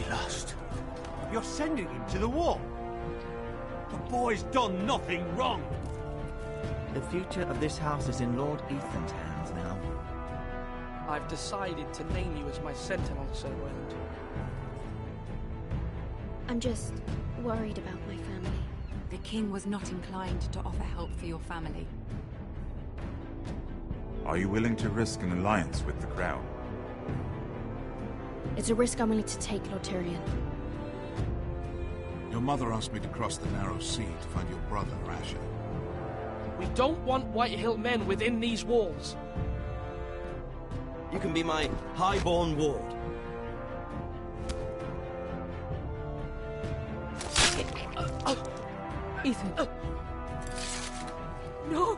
lost. You're sending him to the war? The boy's done nothing wrong. The future of this house is in Lord Ethan's hands now. I've decided to name you as my sentinel, Sir Wayland. I'm just worried about my family. The king was not inclined to offer help for your family. Are you willing to risk an alliance with the Crown? It's a risk I'm willing to take, Lord Tyrion. Your mother asked me to cross the narrow sea to find your brother, Asher. We don't want Whitehill men within these walls. You can be my highborn ward. Ethan. No!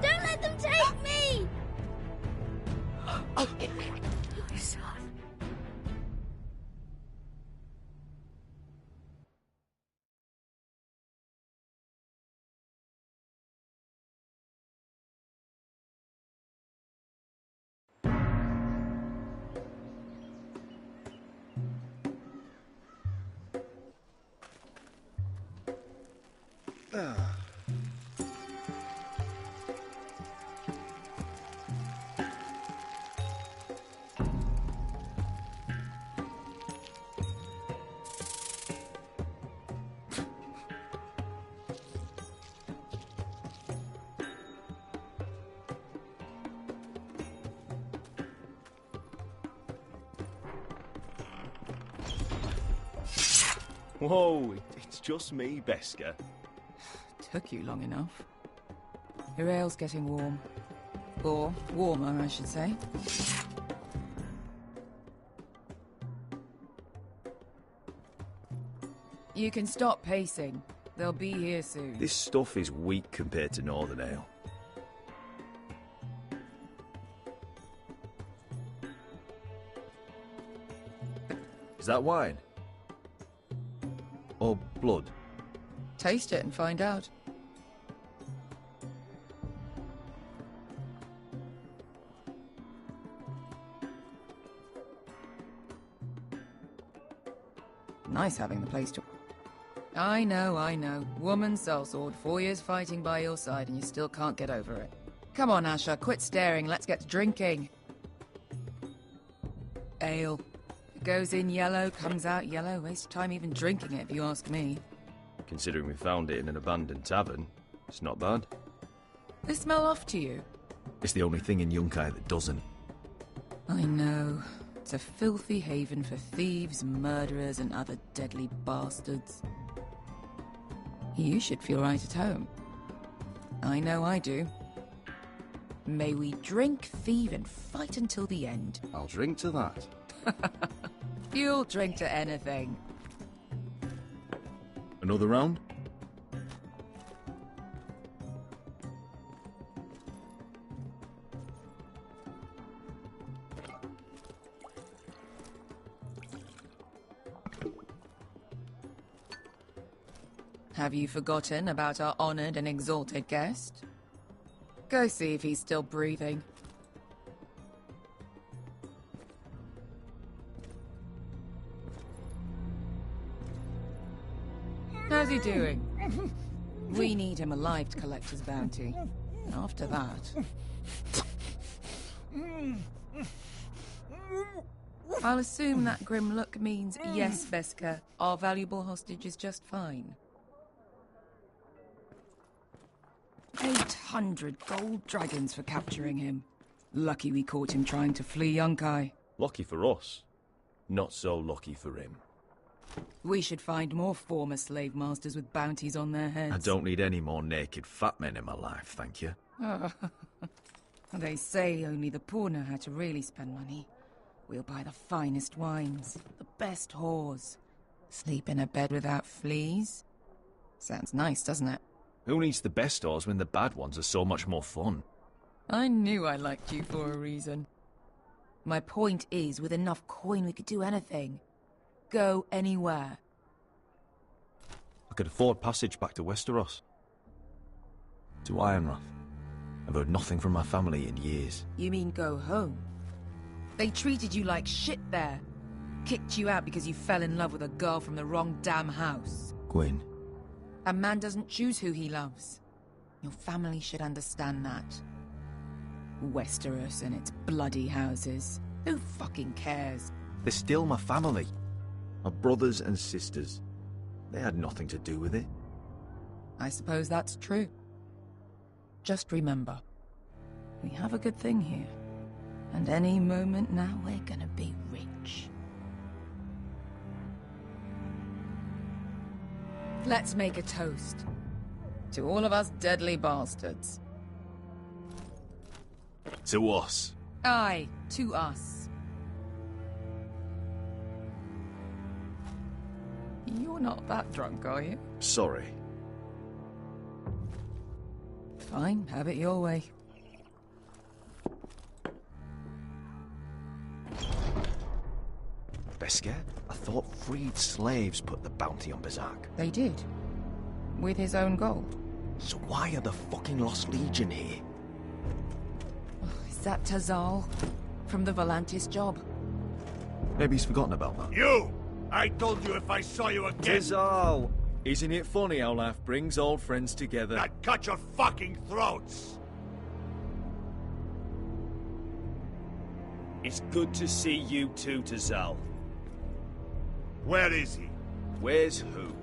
Don't let them take me! My son. Whoa, it's just me, Beskar. Took you long enough. Your ale's getting warm. Or warmer, I should say. You can stop pacing. They'll be here soon. This stuff is weak compared to Northern Ale. Is that wine? Or blood? Taste it and find out. Nice having the place to... I know. Woman sellsword, 4 years fighting by your side and you still can't get over it. Come on, Asher, quit staring, let's get to drinking. Ale. It goes in yellow, comes out yellow. Waste of time even drinking it, if you ask me. Considering we found it in an abandoned tavern, it's not bad. They smell off to you? It's the only thing in Yunkai that doesn't. I know. It's a filthy haven for thieves, murderers, and other deadly bastards. You should feel right at home. I know I do. May we drink, thieve, and fight until the end. I'll drink to that. You'll drink to anything. Another round? Have you forgotten about our honored and exalted guest? Go see if he's still breathing. How's he doing? We need him alive to collect his bounty. After that... I'll assume that grim look means yes, Beskar. Our valuable hostage is just fine. 800 gold dragons for capturing him. Lucky we caught him trying to flee Yunkai. Lucky for us. Not so lucky for him. We should find more former slave masters with bounties on their heads. I don't need any more naked fat men in my life, thank you. They say only the poor know how to really spend money. We'll buy the finest wines, the best whores. Sleep in a bed without fleas. Sounds nice, doesn't it? Who needs the best stores when the bad ones are so much more fun? I knew I liked you for a reason. My point is, with enough coin we could do anything. Go anywhere. I could afford passage back to Westeros. To Ironrath. I've heard nothing from my family in years. You mean go home? They treated you like shit there. kicked you out because you fell in love with a girl from the wrong damn house. Gwyn. A man doesn't choose who he loves. Your family should understand that. Westeros and its bloody houses. Who fucking cares? They're still my family. My brothers and sisters. They had nothing to do with it. I suppose that's true. Just remember, we have a good thing here. And any moment now, we're gonna be rich. Let's make a toast. To all of us deadly bastards. To us. Aye, to us. You're not that drunk, are you? Sorry. Fine, have it your way. Beskar? I thought freed slaves put the bounty on Berserk. They did. With his own gold. So why are the fucking Lost Legion here? Is that Tazal? From the Volantis job? Maybe he's forgotten about that. You! I told you if I saw you again... Tizal! Isn't it funny how life brings old friends together? I'd cut your fucking throats! It's good to see you too, Tizal. Where is he? Where's who?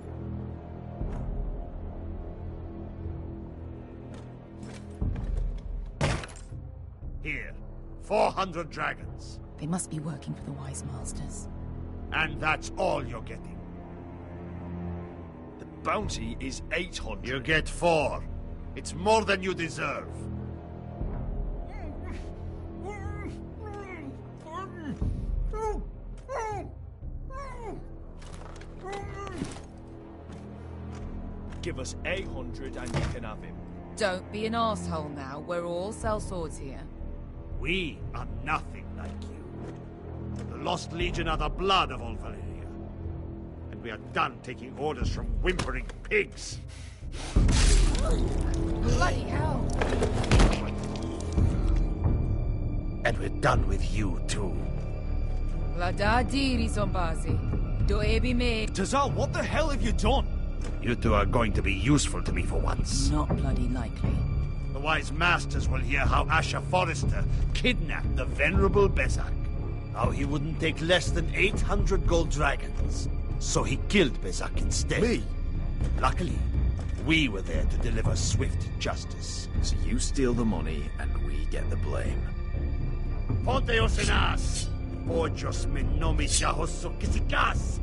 Here. 400 dragons. They must be working for the Wise Masters. And that's all you're getting. The bounty is 800. You get 4. It's more than you deserve. Give us 800 and you can have him. Don't be an asshole now. We're all sellswords here. We are nothing like you. The Lost Legion are the blood of all Valyria. And we are done taking orders from whimpering pigs. Bloody hell! And we're done with you, too. Lada diri sombazi. Do ebi me. Tazal, what the hell have you done? You two are going to be useful to me for once. Not bloody likely. The Wise Masters will hear how Asher Forrester kidnapped the venerable Bezak. How he wouldn't take less than 800 gold dragons. So he killed Bezak instead. Me? Luckily, we were there to deliver swift justice. So you steal the money and we get the blame. Ponteos en as! Ojos me nomi chahoso kisikas!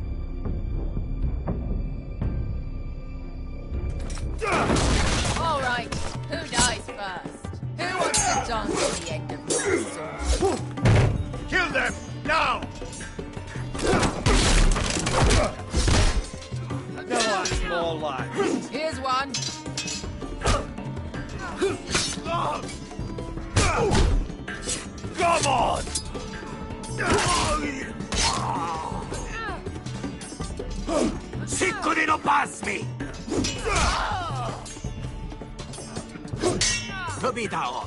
All right, who dies first? Who wants to dance to the end of my sword? Kill them! Now! No, that's more like. Here's one. Come on! Sicuri no pasmi! Probitaor!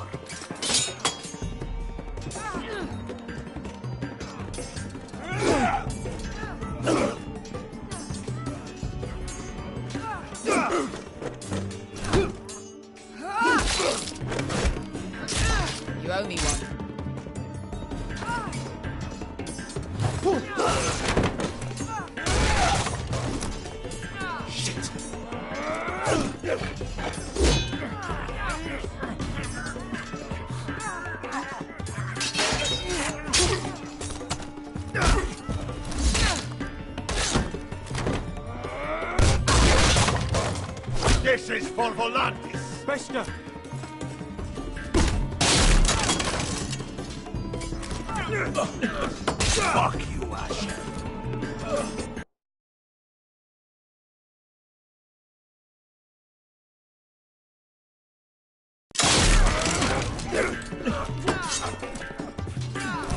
You owe me one. Shit! This is for Volantis! Beskar! Fuck you, Asher.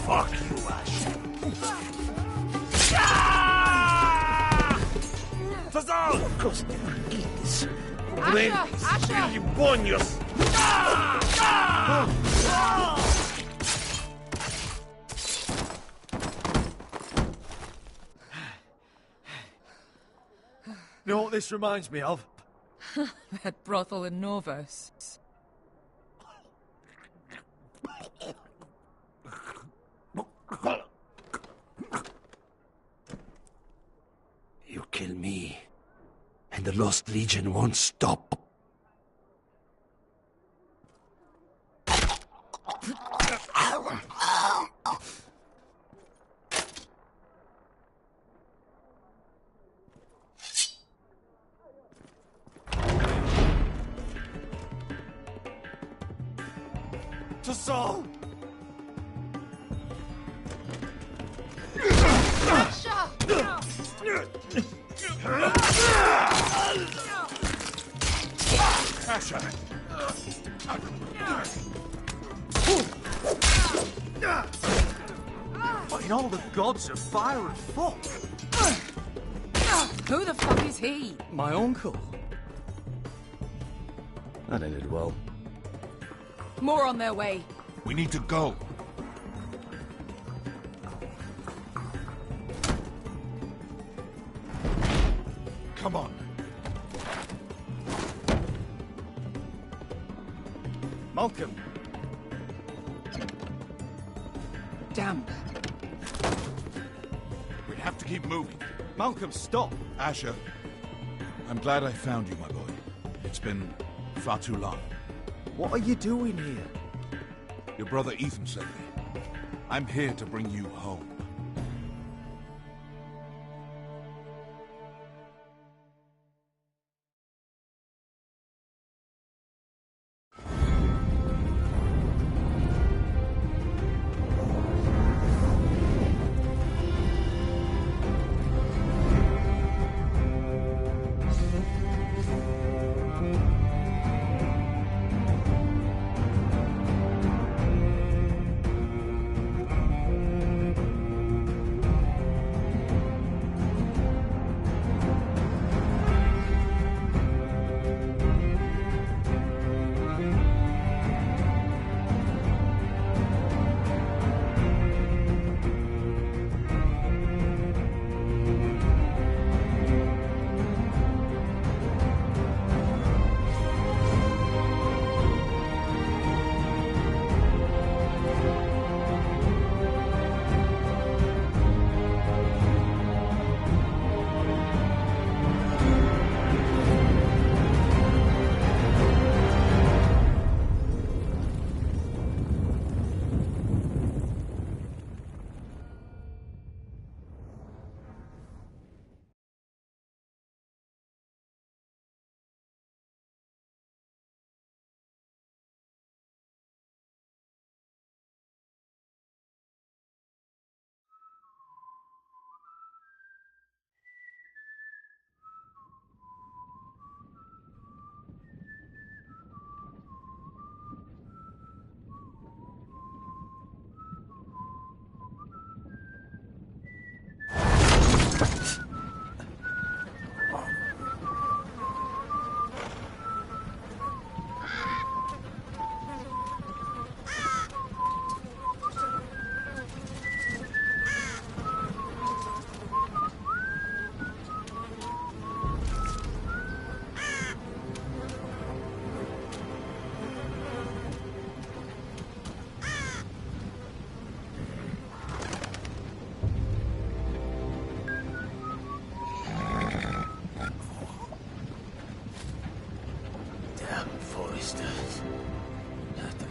Fuck you, Asher. Tazal! Costes. Asher! Libonios. You know what this reminds me of? That brothel in Norvos. You kill me, and the Lost Legion won't stop. To Saul! Asher! In all the gods of fire and fog. Who the fuck is he? My uncle. That ended well. More on their way. We need to go. Come on. Malcolm. Damn. We have to keep moving. Malcolm, stop. Asher, I'm glad I found you, my boy. It's been far too long. What are you doing here? Your brother Ethan sent me. I'm here to bring you home.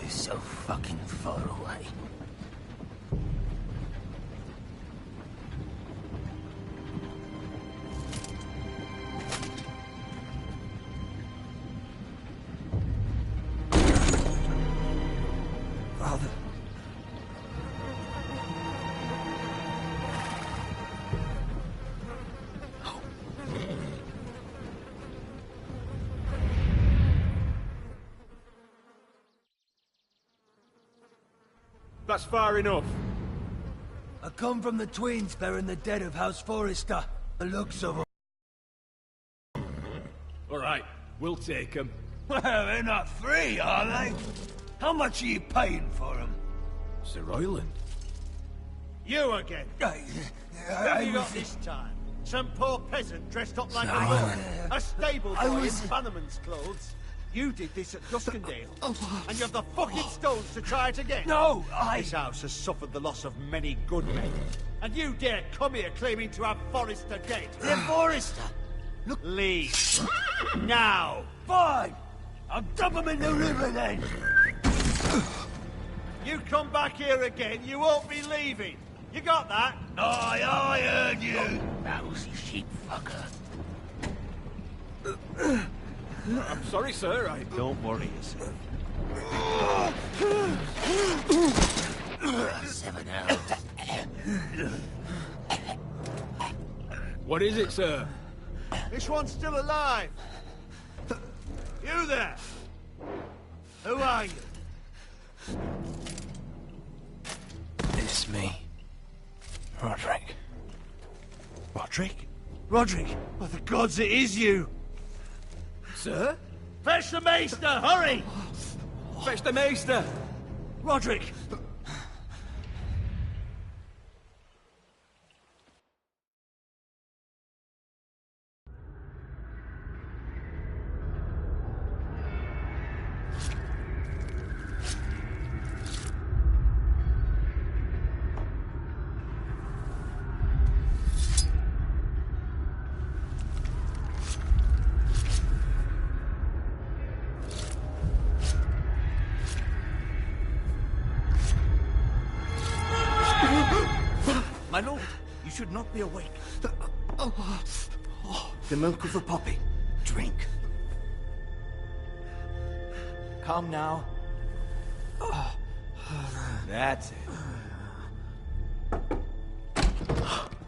So fucking far away. Father. That's far enough. I come from the twins bearing the dead of House Forrester. The looks of them. All right, we'll take them. Well, they're not free, are they? How much are you paying for them? Sir Royland. You again. What have you got this time? Some poor peasant dressed up like a woman. A stable boy in Bannerman's clothes. You did this at Duskendale. And you have the fucking stones to try it again. No, This house has suffered the loss of many good men. And you dare come here claiming to have Forrester dead. The Forrester! Look, leave. Now. Fine! I'll dump him in the river then! You come back here again, you won't be leaving. You got that? Aye, I heard you! Mousy sheep fucker. I'm sorry, sir. Don't worry yourself. 7 hours. What is it, sir? This one's still alive. You there? Who are you? It's me. Roderick. Roderick? Roderick! By the gods, it is you! Sir? Fetch the maester, hurry! Fetch the maester! Roderick! My lord, you should not be awake. The milk of the poppy. Drink. Calm now. That's it.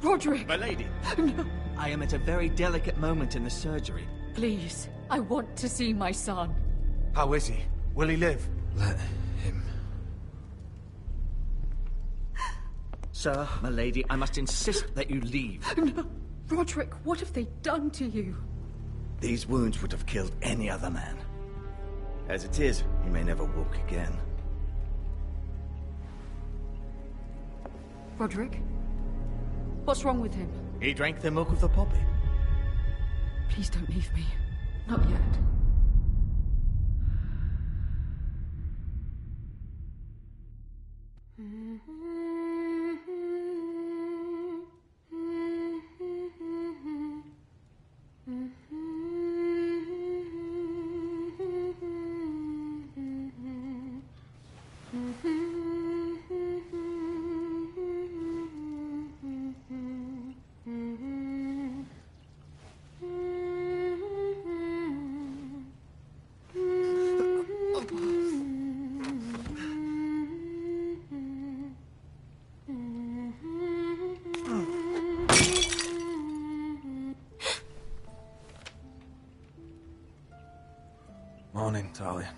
Roderick! My lady. I am at a very delicate moment in the surgery. Please, I want to see my son. How is he? Will he live? Let him. Sir, my lady, I must insist that you leave. No. Roderick, what have they done to you? These wounds would have killed any other man. As it is, he may never walk again. Roderick? What's wrong with him? He drank the milk of the poppy. Please don't leave me. Not yet. Morning, Talia.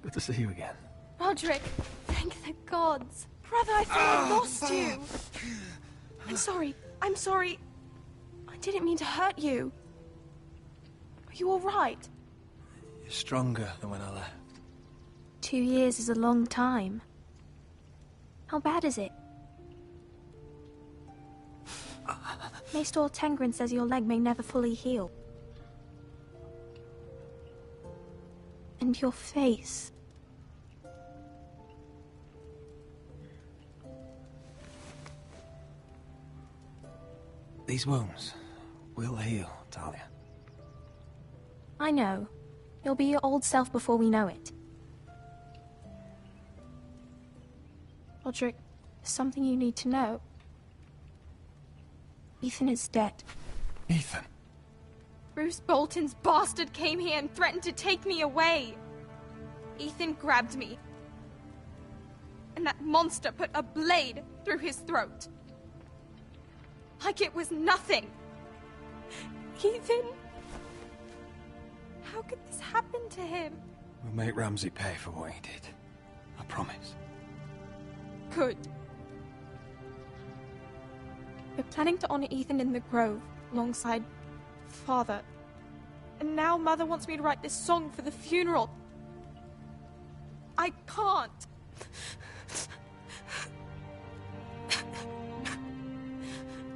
Good to see you again. Roderick, thank the gods. Brother, I thought I lost you. I'm sorry. I'm sorry. I didn't mean to hurt you. Are you all right? You're stronger than when I left. 2 years is a long time. How bad is it? Maester Tengrin says your leg may never fully heal. And your face. These wounds will heal, Talia. I know. You'll be your old self before we know it. Roderick, there's something you need to know. Ethan is dead. Ethan? Bruce Bolton's bastard came here and threatened to take me away. Ethan grabbed me. And that monster put a blade through his throat. Like it was nothing. Ethan? How could this happen to him? We'll make Ramsay pay for what he did. I promise. Good. We're planning to honor Ethan in the Grove, alongside Father. And now Mother wants me to write this song for the funeral. I can't.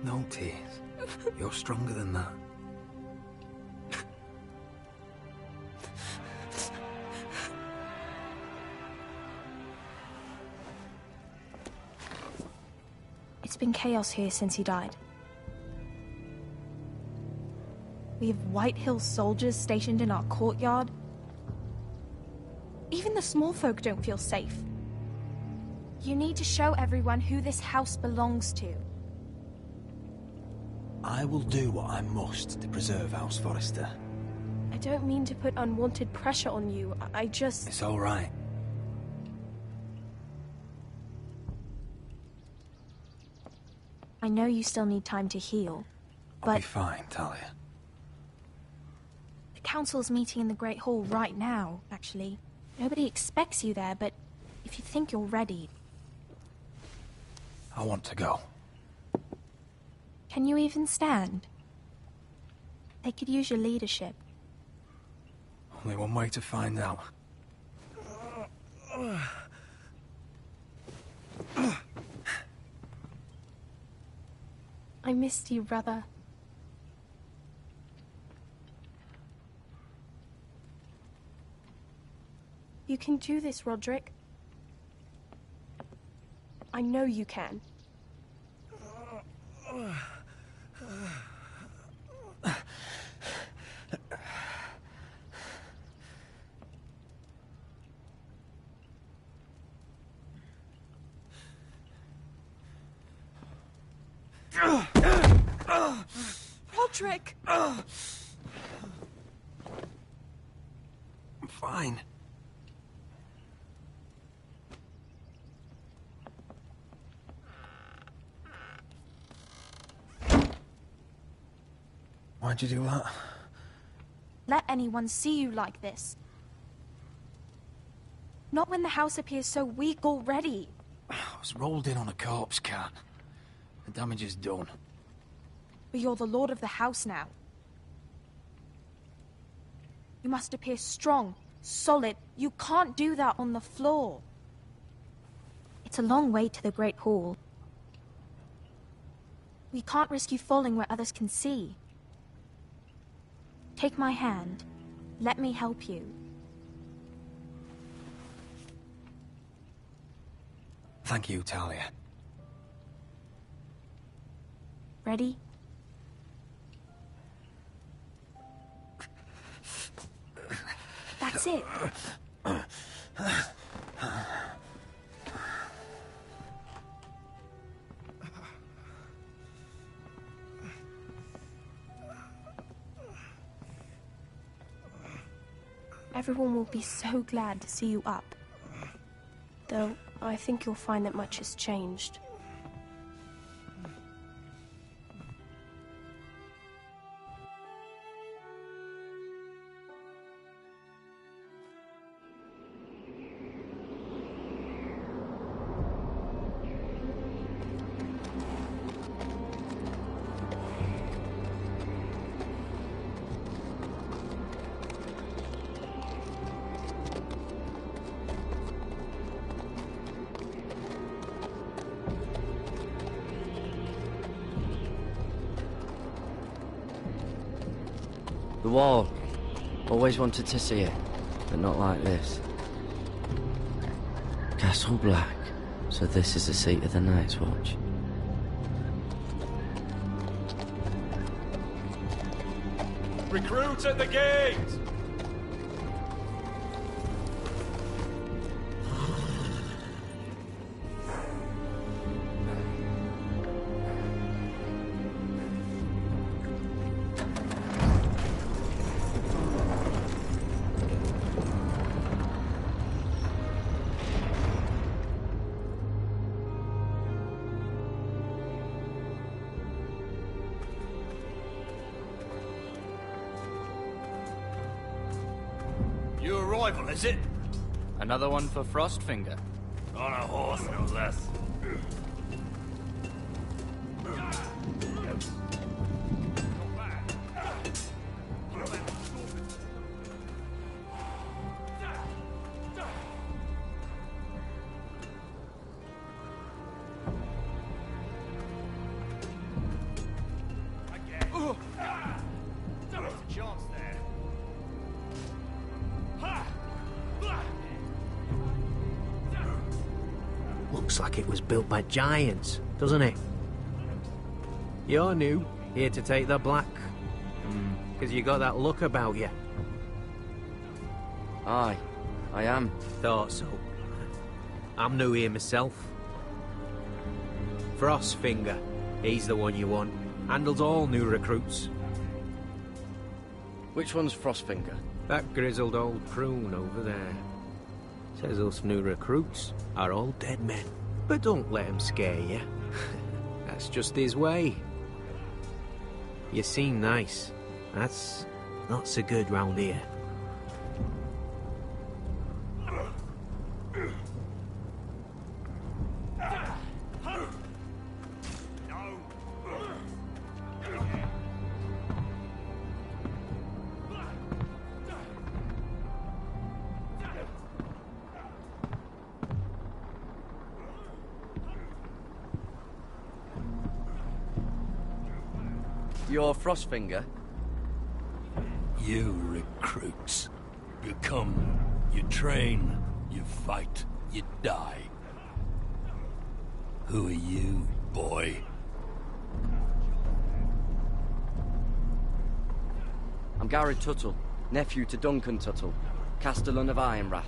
No tears. You're stronger than that. It's been chaos here since he died. We have White Hill soldiers stationed in our courtyard. Even the small folk don't feel safe. You need to show everyone who this house belongs to. I will do what I must to preserve House Forrester. I don't mean to put unwanted pressure on you. I just... It's all right. I know you still need time to heal, but... I'll be fine, Talia. The council's meeting in the Great Hall right now, actually. Nobody expects you there, but if you think you're ready... I want to go. Can you even stand? They could use your leadership. Only one way to find out. I missed you, brother. You can do this, Roderick. I know you can. Roderick! I'm fine. Why'd you do that? Let anyone see you like this. Not when the house appears so weak already. I was rolled in on a corpse cart. The damage is done. But you're the lord of the house now. You must appear strong, solid. You can't do that on the floor. It's a long way to the Great Hall. We can't risk you falling where others can see. Take my hand. Let me help you. Thank you, Talia. Ready? That's it. Everyone will be so glad to see you up. Though, I think you'll find that much has changed. The wall. Always wanted to see it, but not like this. Castle Black. So this is the seat of the Night's Watch. Recruit at the gate! New arrival, is it? Another one for Frostfinger. On a horse, no less. Looks like it was built by giants, doesn't it? You're new, here to take the black. Because you got that look about you. Aye, I am. Thought so. I'm new here myself. Frostfinger, he's the one you want. Handles all new recruits. Which one's Frostfinger? That grizzled old prune over there. Says us new recruits are all dead men. But don't let him scare you. That's just his way. You seem nice. That's not so good round here. You're Frostfinger? You recruits. You come, you train, you fight, you die. Who are you, boy? I'm Garrett Tuttle, nephew to Duncan Tuttle, Castellan of Ironrath.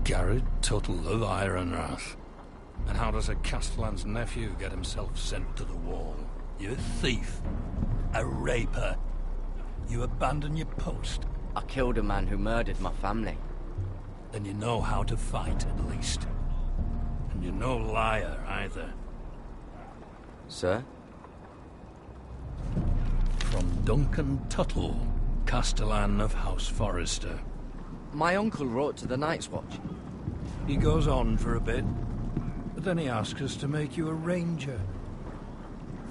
Garrett Tuttle of Ironrath. And how does a Castellan's nephew get himself sent to the wall? You're a thief. A raper. You abandon your post. I killed a man who murdered my family. Then you know how to fight, at least. And you're no liar, either. Sir? From Duncan Tuttle, Castellan of House Forrester. My uncle wrote to the Night's Watch. He goes on for a bit, but then he asks us to make you a ranger.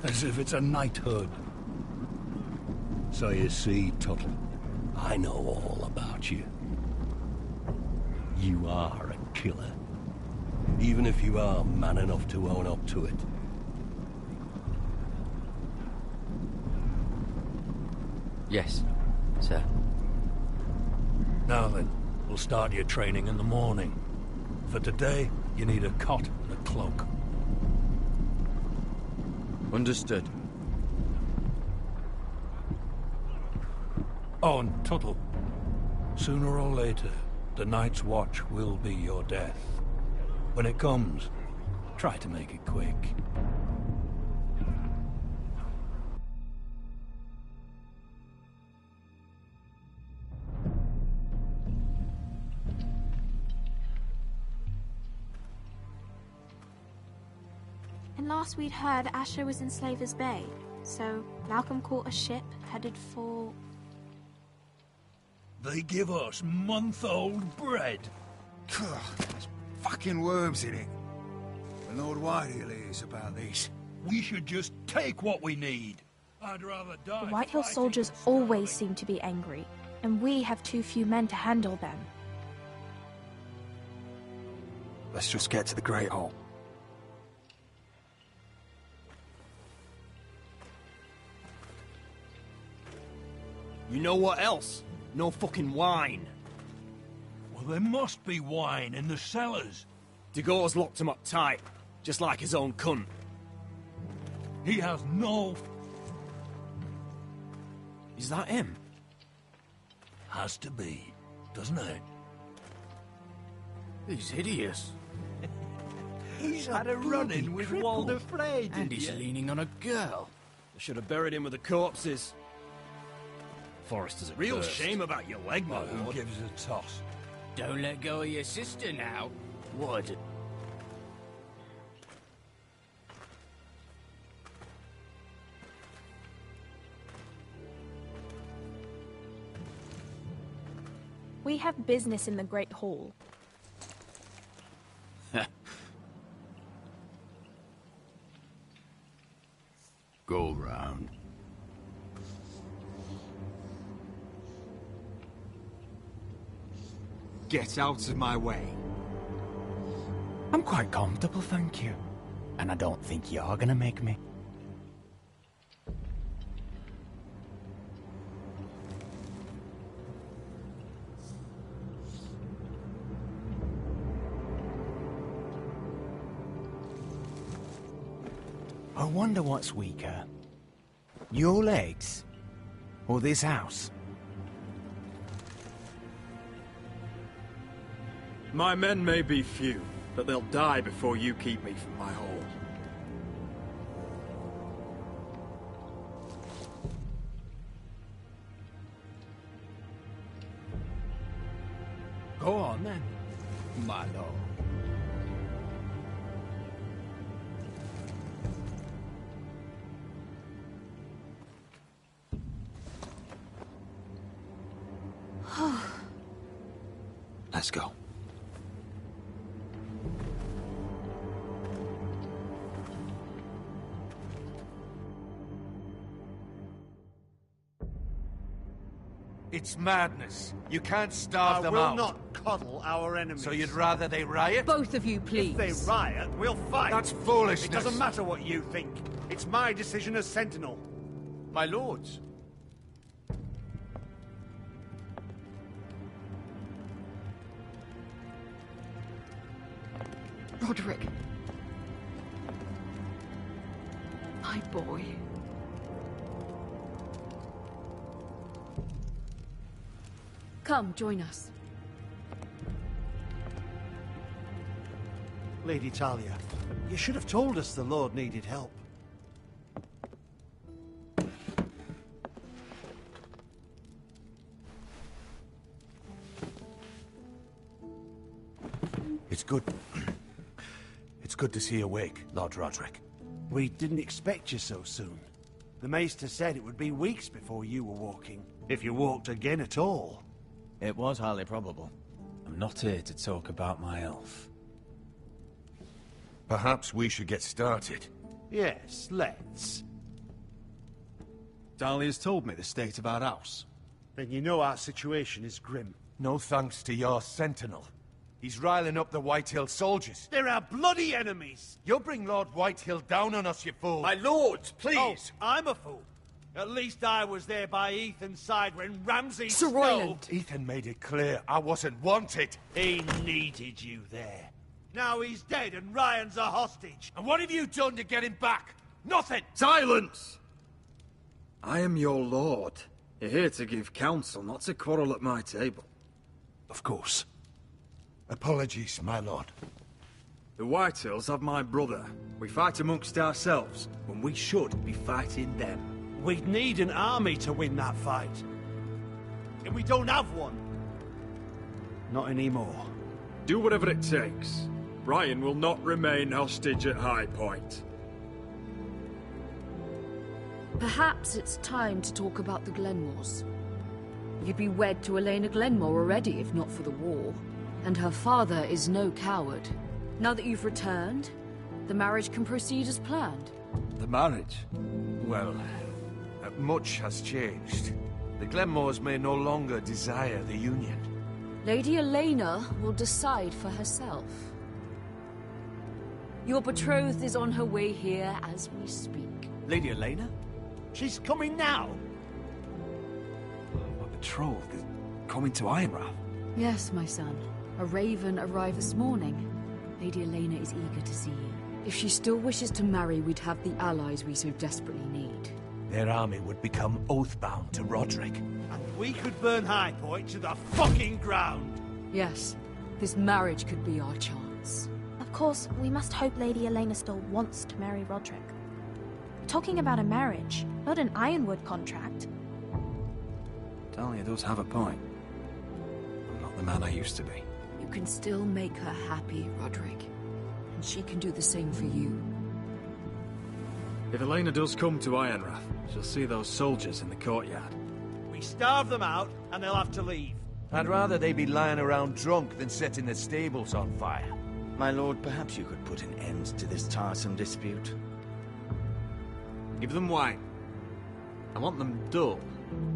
As if it's a knighthood. So you see, Tuttle, I know all about you. You are a killer. Even if you are man enough to own up to it. Yes, sir. Now then, we'll start your training in the morning. For today, you need a cot and a cloak. Understood. Oh, and Tuttle. Sooner or later, the Night's Watch will be your death. When it comes, try to make it quick. And last we'd heard, Asher was in Slaver's Bay, so Malcolm caught a ship headed for... They give us month-old bread. There's fucking worms in it. The Lord Whitehill is about this. We should just take what we need. I'd rather die. The Whitehill soldiers always seem to be angry, and we have too few men to handle them. Let's just get to the Great Hall. You know what else? No fucking wine. Well, there must be wine in the cellars. Degau's locked him up tight, just like his own cunt. He has no... Is that him? Has to be, doesn't it? He's hideous. He's had a run-in with Walder Frey, and he's leaning on a girl. I should have buried him with the corpses. Forrester's a real First. shame about your leg, my Who lord. gives a toss? Don't let go of your sister now. What? We have business in the Great Hall. Go round. Get out of my way. I'm quite comfortable, thank you. And I don't think you're gonna make me. wonder what's weaker. Your legs? Or this house? My men may be few, but they'll die before you keep me from my hole. Go on then, my lord. Let's go. It's madness. You can't starve them out. I will not coddle our enemies. So you'd rather they riot? Both of you, please. If they riot, we'll fight. That's foolishness. It doesn't matter what you think. It's my decision as Sentinel. My lords. Roderick. My boy. Come, join us. Lady Talia, you should have told us the Lord needed help. It's good. It's good to see you awake, Lord Roderick. We didn't expect you so soon. The Maester said it would be weeks before you were walking, if you walked again at all. It was highly probable. I'm not here to talk about my elf. Perhaps we should get started. Yes, let's. Dahlia's told me the state of our house. Then you know our situation is grim. No thanks to your sentinel. He's riling up the Whitehill soldiers. They're our bloody enemies! You'll bring Lord Whitehill down on us, you fool! My lords, please! Oh, I'm a fool. At least I was there by Ethan's side when Ramsay Sir Royland! Ethan made it clear I wasn't wanted. He needed you there. Now he's dead and Ryan's a hostage. And what have you done to get him back? Nothing! Silence! I am your lord. You're here to give counsel, not to quarrel at my table. Of course. Apologies, my lord. The Whitehills have my brother. We fight amongst ourselves, when we should be fighting them. We'd need an army to win that fight. And we don't have one. Not anymore. Do whatever it takes. Brian will not remain hostage at High Point. Perhaps it's time to talk about the Glenmores. You'd be wed to Elena Glenmore already, if not for the war. And her father is no coward. Now that you've returned, the marriage can proceed as planned. The marriage? Well, much has changed. The Glenmores may no longer desire the union. Lady Elena will decide for herself. Your betrothed is on her way here as we speak. Lady Elena? She's coming now! My betrothed is coming to Ironrath. Yes, my son. A raven arrived this morning. Lady Elena is eager to see you. If she still wishes to marry, we'd have the allies we so desperately need. Their army would become oath-bound to Roderick. And we could burn High Point to the fucking ground! Yes, this marriage could be our chance. Of course, we must hope Lady Elena still wants to marry Roderick. Talking about a marriage, not an Ironwood contract. Dahlia does have a point. I'm not the man I used to be. You can still make her happy, Roderick. And she can do the same for you. If Elena does come to Ironrath, she'll see those soldiers in the courtyard. We starve them out, and they'll have to leave. I'd rather they be lying around drunk than setting the stables on fire. My lord, perhaps you could put an end to this tiresome dispute. Give them wine. I want them dull,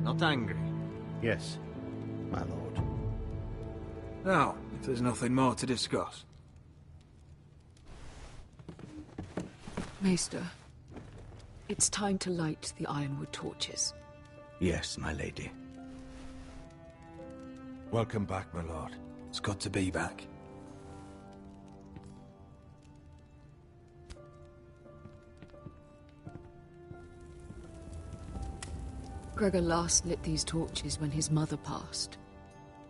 not angry. Yes, my lord. Now, if there's nothing more to discuss. Maester, it's time to light the Ironwood torches. Yes, my lady. Welcome back, my lord. It's good to be back. Gregor last lit these torches when his mother passed.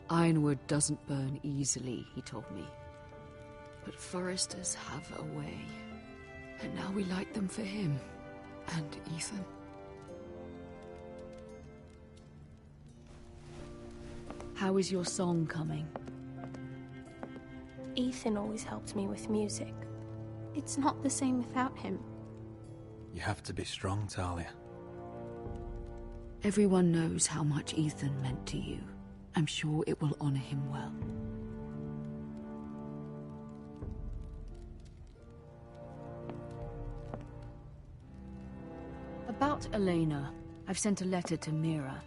Ironwood doesn't burn easily, he told me. But foresters have a way. And now we light them for him. And Ethan. How is your song coming? Ethan always helped me with music. It's not the same without him. You have to be strong, Talia. Everyone knows how much Ethan meant to you. I'm sure it will honor him well. About Elena, I've sent a letter to Mira.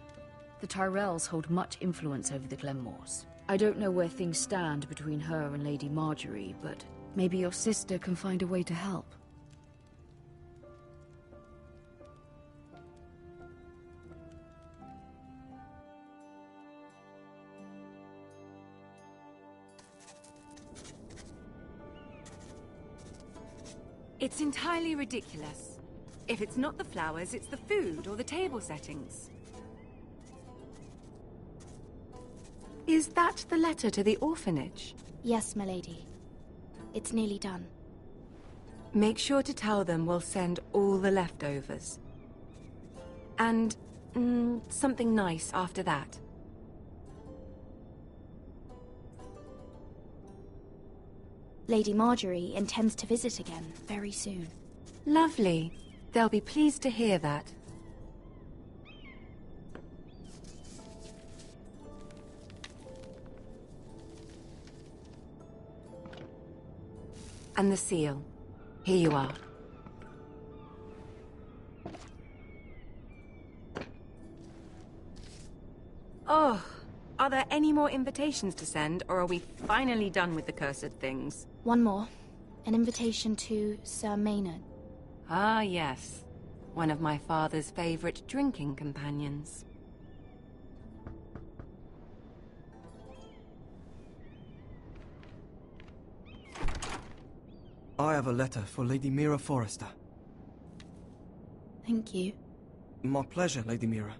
The Tyrells hold much influence over the Glenmores. I don't know where things stand between her and Lady Marjorie, but maybe your sister can find a way to help. It's entirely ridiculous. If it's not the flowers, it's the food or the table settings. Is that the letter to the orphanage? Yes, my lady. It's nearly done. Make sure to tell them we'll send all the leftovers. And something nice after that. Lady Marjorie intends to visit again very soon. Lovely. They'll be pleased to hear that. And the seal. Here you are. Oh, are there any more invitations to send, or are we finally done with the cursed things? One more. An invitation to Sir Maynard. Ah, yes. One of my father's favorite drinking companions. I have a letter for Lady Mira Forrester. Thank you. My pleasure, Lady Mira.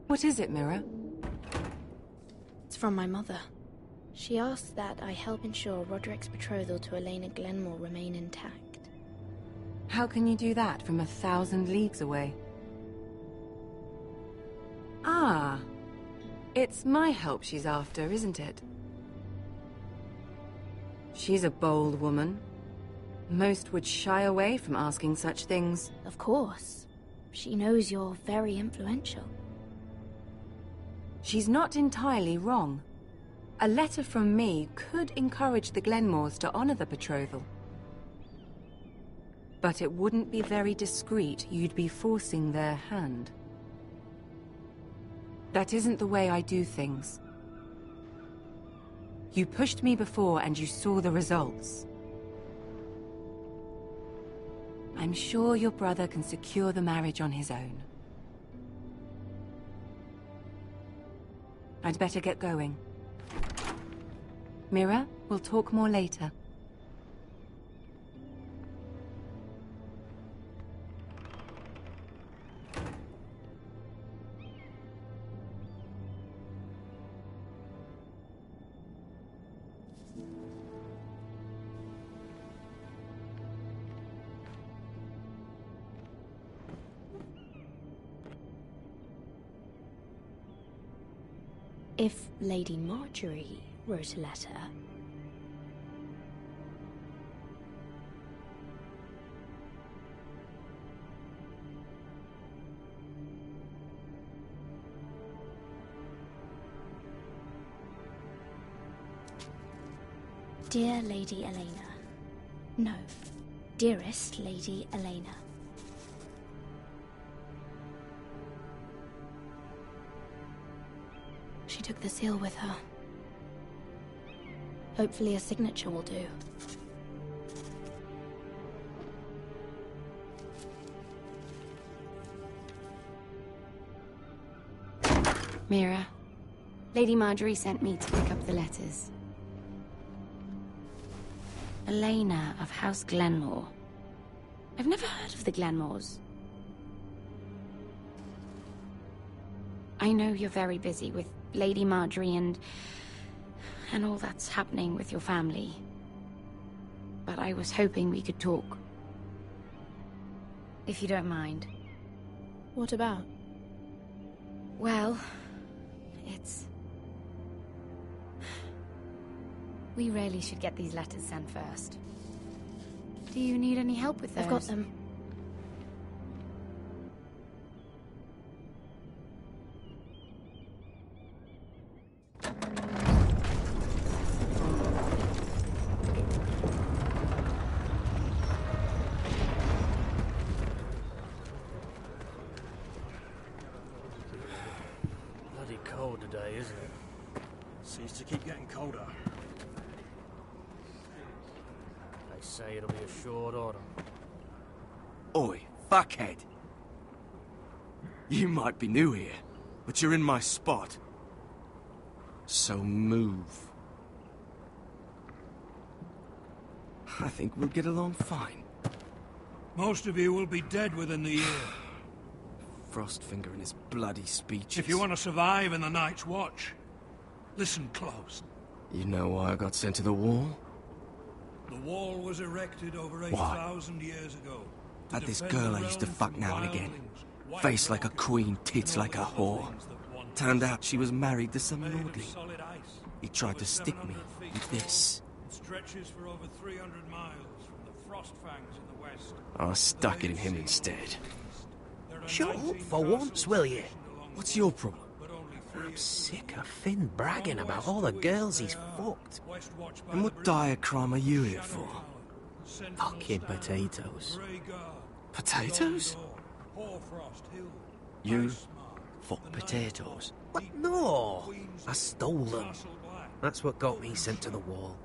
What is it, Mira? It's from my mother. She asks that I help ensure Roderick's betrothal to Elena Glenmore remain intact. How can you do that from 1,000 leagues away? Ah, it's my help she's after, isn't it? She's a bold woman. Most would shy away from asking such things. Of course. She knows you're very influential. She's not entirely wrong. A letter from me could encourage the Glenmores to honor the betrothal. But it wouldn't be very discreet. You'd be forcing their hand. That isn't the way I do things. You pushed me before and you saw the results. I'm sure your brother can secure the marriage on his own. I'd better get going. Mira, we'll talk more later. If Lady Marjorie wrote a letter... Dear Lady Elena. No, dearest Lady Elena. She took the seal with her. Hopefully a signature will do. Mira, Lady Marjorie sent me to pick up the letters. Elena of House Glenmore. I've never heard of the Glenmores. I know you're very busy with Lady Marjorie and all that's happening with your family. But I was hoping we could talk. If you don't mind. What about? Well, it's... We really should get these letters sent first. Do you need any help with those? I've got them. Bloody cold today, isn't it? Seems to keep getting colder. They say it'll be a short autumn. Oi, fuckhead. You might be new here, but you're in my spot. So move. I think we'll get along fine. Most of you will be dead within the year. Frostfinger and his bloody speeches. If you want to survive in the Night's Watch, listen close. You know why I got sent to the wall? The wall was erected over 8,000 years ago. Had this girl I used to fuck now and again. Face like a queen, tits like a whore. Turned out she was married to some lordling. He tried to stick me with this. It stretches for over 300 miles from the Frostfangs in the west. I stuck it in him instead. Shut up for once, will you? What's your problem? I'm sick of Finn bragging about all the girls he's fucked. And what dire crime are you here for? Fucking potatoes. Potatoes? You fuck potatoes? What? No! I stole them. That's what got me sent to the wall.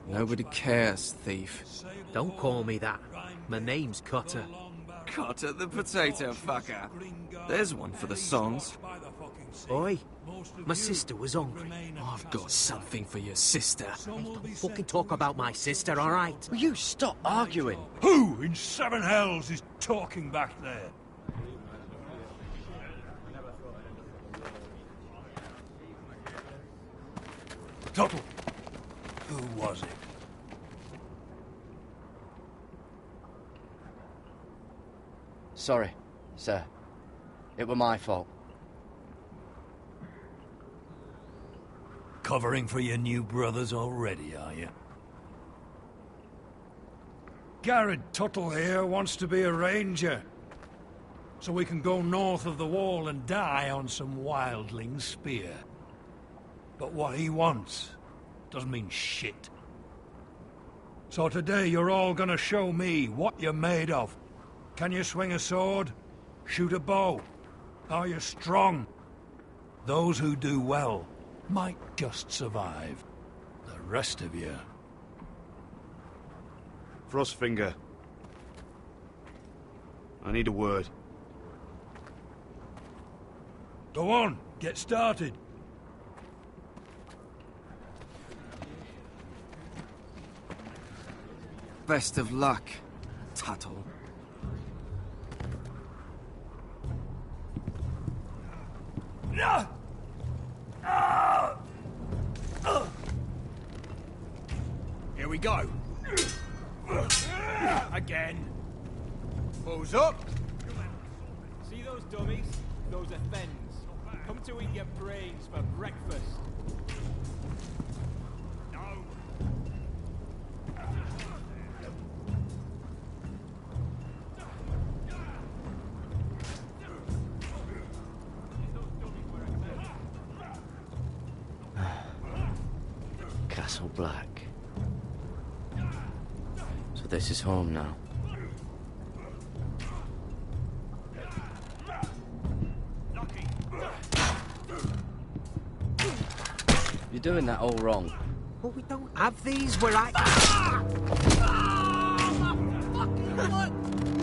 Nobody cares, thief. Don't call me that. My name's Cutter. Cutter the potato fucker. There's one for the songs. Oi, my sister was hungry. I've got something for your sister. Don't fucking talk about my sister, alright? Will you stop arguing? Who in seven hells is talking back there? Tuttle. Who was it? Sorry, sir. It were my fault. Covering for your new brothers already, are you? Garrett Tuttle here wants to be a ranger. So we can go north of the wall and die on some wildling's spear. But what he wants doesn't mean shit. So today you're all gonna show me what you're made of. Can you swing a sword? Shoot a bow? Are you strong? Those who do well might just survive. The rest of you... Frostfinger. I need a word. Go on, get started. Best of luck, Tuttle. Here we go. Again. Who's up? See those dummies? Those are Fens. Come to eat your brains for breakfast. Castle Black. So this is home now. You're doing that all wrong. Well, we don't have these where I...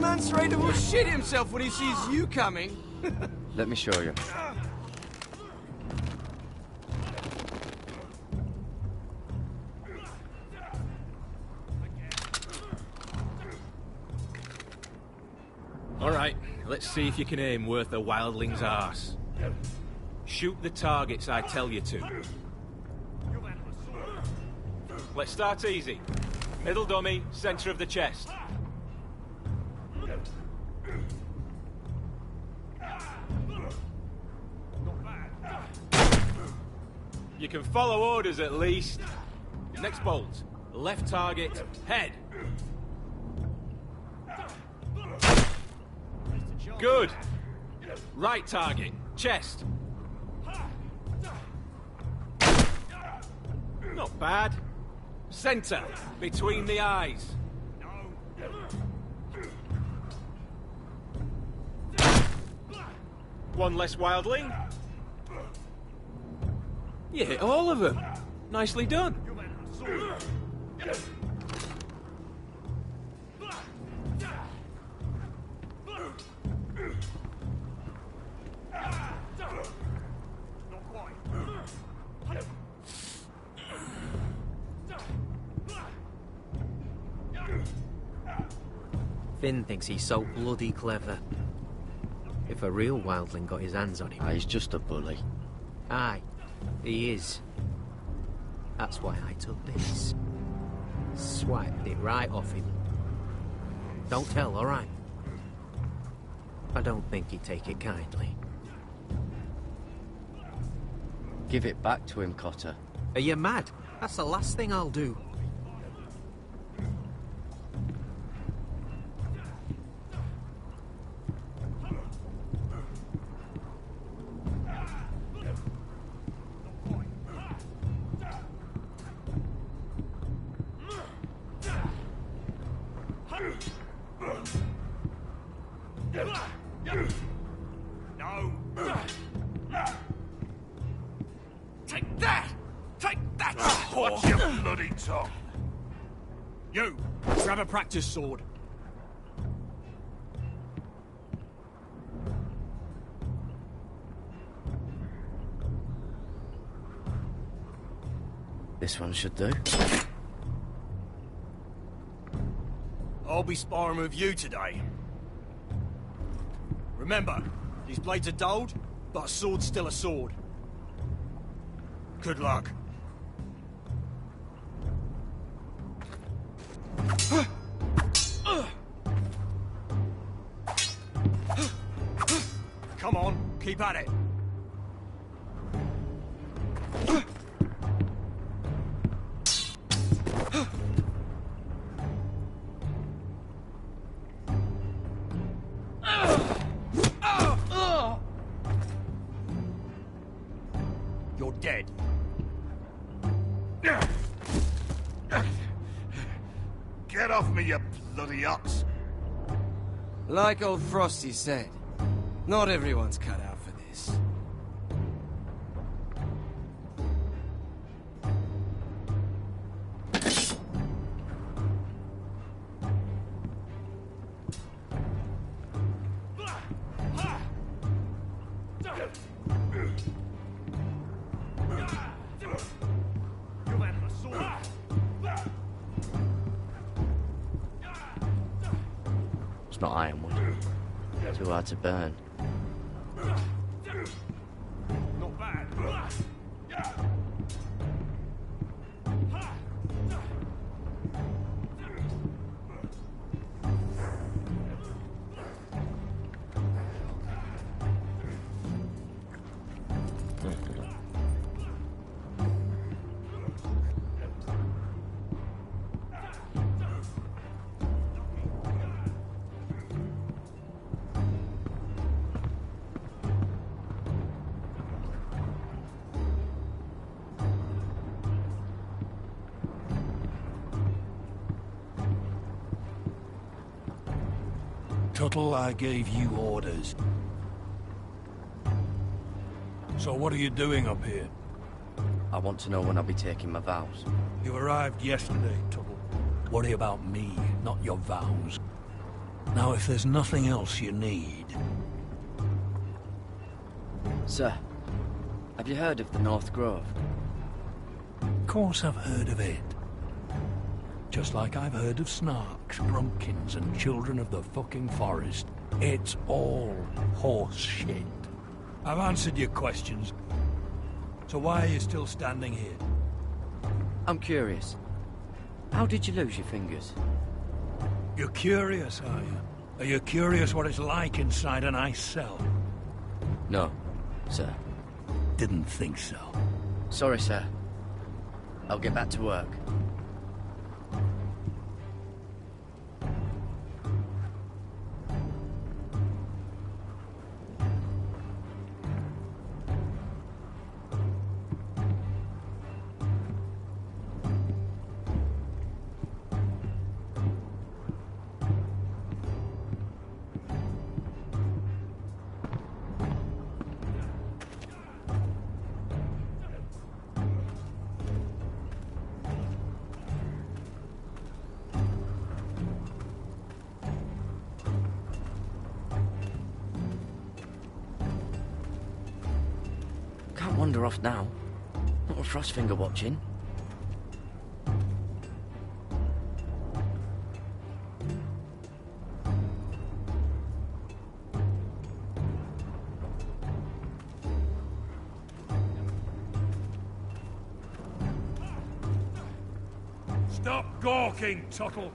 Man's ready to shit himself when he sees you coming. Let me show you. Alright, let's see if you can aim worth a wildling's arse. Shoot the targets I tell you to. Let's start easy. Middle dummy, center of the chest. You can follow orders at least. Next bolt. Left target, head. Good. Right target, chest. Not bad. Center, between the eyes. One less wildling. You hit all of them. Nicely done. Finn thinks he's so bloody clever. If a real wildling got his hands on him... He's just a bully. Aye, he is. That's why I took this. Swiped it right off him. Don't tell, alright? I don't think he'd take it kindly. Give it back to him, Cotter. Are you mad? That's the last thing I'll do. No! Take that! Take that! Watch your bloody tongue! You! Grab a practice sword. This one should do. I'll be sparring with you today. Remember, these blades are dulled, but a sword's still a sword. Good luck. Come on, keep at it. You're dead. Get off me, you bloody ox! Like old Frosty said, not everyone's cut out for this. It's not ironwood. Too hard to burn. Not bad. Tuttle, I gave you orders. So what are you doing up here? I want to know when I'll be taking my vows. You arrived yesterday, Tuttle. Worry about me, not your vows. Now, if there's nothing else you need... Sir, have you heard of the North Grove? Of course I've heard of it. Just like I've heard of snarks, grumpkins, and children of the fucking forest. It's all horse shit. I've answered your questions. So why are you still standing here? I'm curious. How did you lose your fingers? You're curious, are you? Are you curious what it's like inside an ice cell? No, sir. Didn't think so. Sorry, sir. I'll get back to work. Can't wander off now. Not with Frostfinger watching. Stop gawking, Tuttle!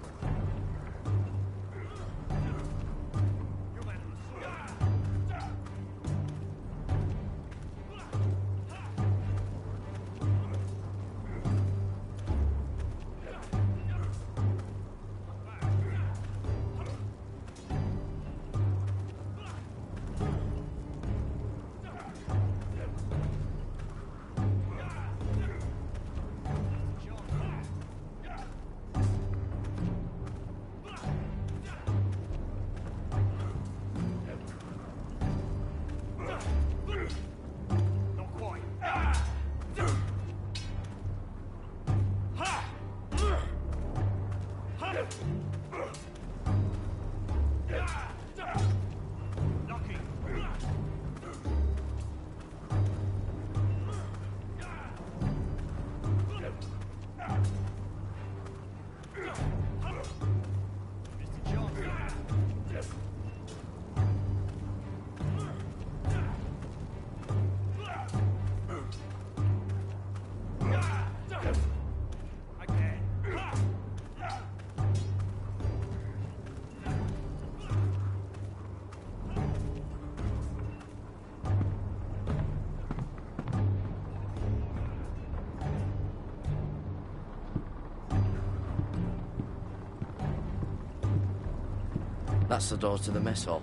That's the door to the mess hall.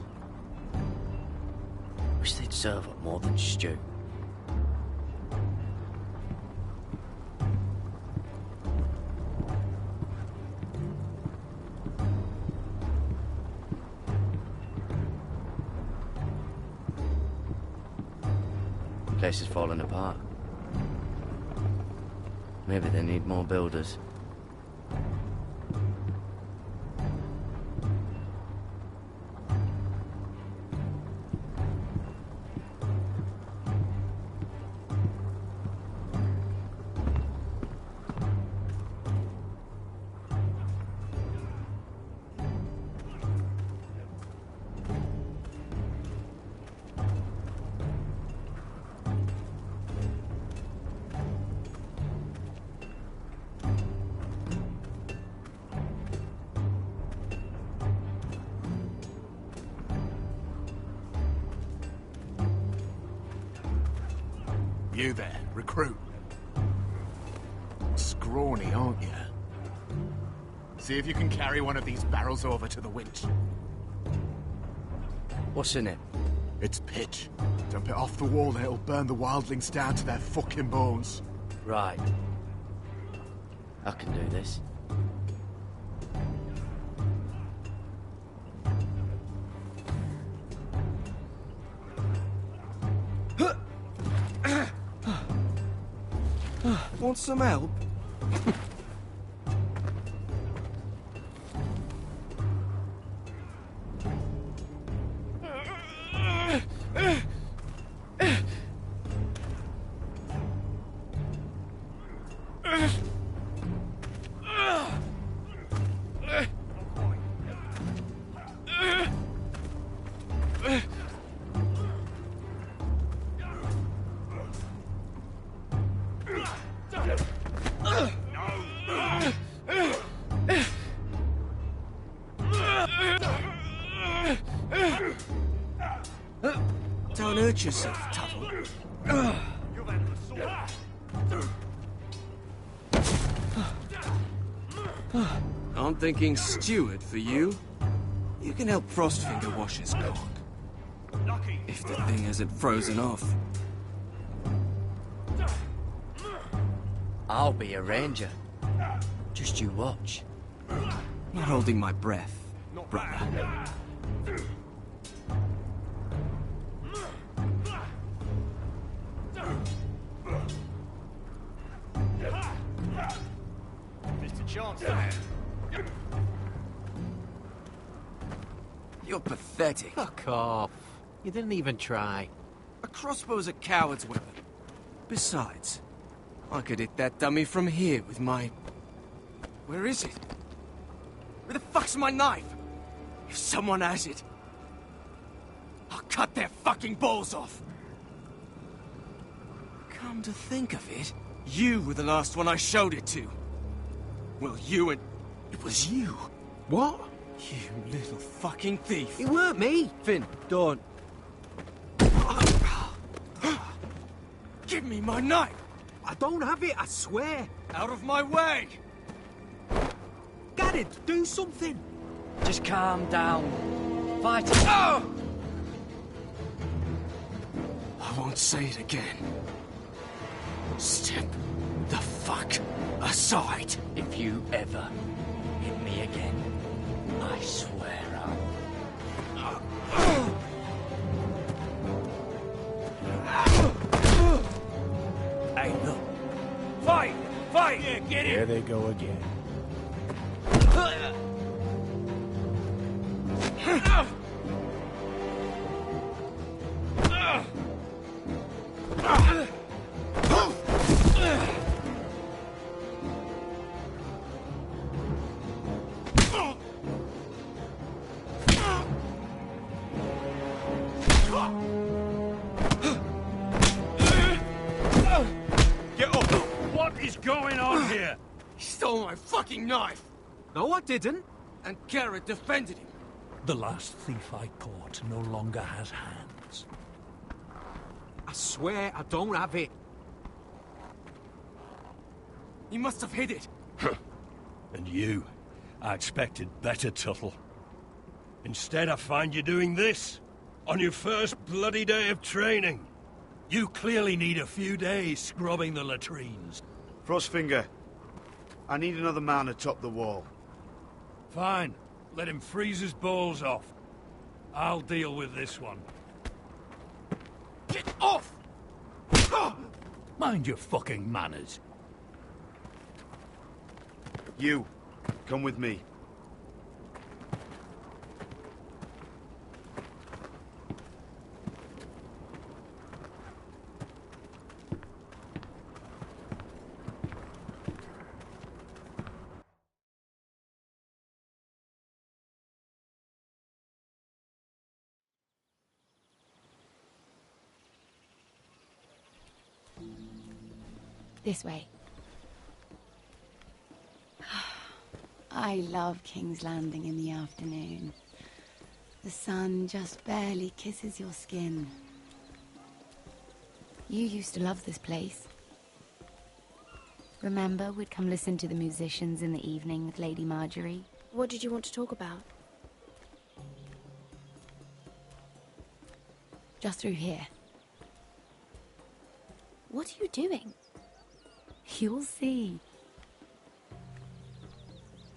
Wish they'd serve up more than stew. Place is falling apart. Maybe they need more builders. You there, recruit. Scrawny, aren't you? See if you can carry one of these barrels over to the winch. What's in it? It's pitch. Dump it off the wall and it'll burn the wildlings down to their fucking bones. Right. I can do this. Want some help? Don't hurt yourself, Tuttle. I'm thinking steward for you. You can help Frostfinger wash his cock. If the thing hasn't frozen off. I'll be a ranger. Just you watch. Not holding my breath, brother. Missed a chance. You're pathetic. Fuck off. You didn't even try. A crossbow's a coward's weapon. Besides, I could hit that dummy from here with my... Where is it? Where the fuck's my knife? If someone has it, I'll cut their fucking balls off. Come to think of it, you were the last one I showed it to. Well, you and... It was you. What? You little fucking thief. It weren't me. Finn, don't. Give me my knife! I don't have it, I swear. Out of my way! Get it, do something. Just calm down. Fight it. Oh! I won't say it again. Step the fuck aside. If you ever hit me again, I swear I'll... Hey, look. Fight! Fight! Yeah, get Here they go again. What is going on here? He stole my fucking knife! No, I didn't. And Garrett defended him. The last thief I caught no longer has hands. I swear I don't have it. He must have hid it. And you? I expected better, Tuttle. Instead, I find you doing this on your first bloody day of training. You clearly need a few days scrubbing the latrines. Frostfinger, I need another man atop the wall. Fine. Let him freeze his balls off. I'll deal with this one. Get off! Mind your fucking manners. You, come with me. This way. I love King's Landing in the afternoon. The sun just barely kisses your skin. You used to love this place. Remember, we'd come listen to the musicians in the evening with Lady Marjorie? What did you want to talk about? Just through here. What are you doing? You'll see.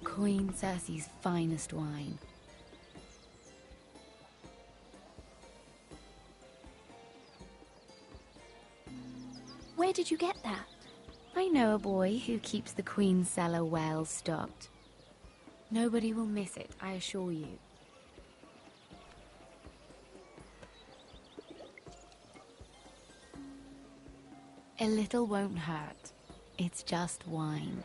Queen Cersei's finest wine. Where did you get that? I know a boy who keeps the Queen's cellar well stocked. Nobody will miss it, I assure you. A little won't hurt. It's just wine.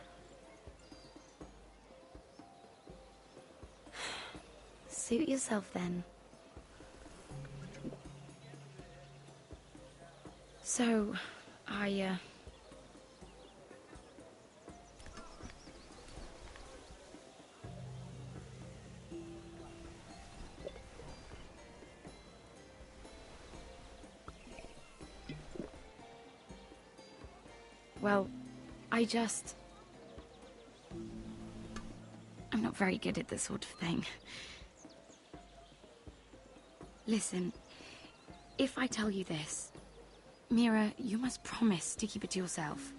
Suit yourself then. So, Well, I'm not very good at this sort of thing. Listen, if I tell you this, Mira, you must promise to keep it to yourself.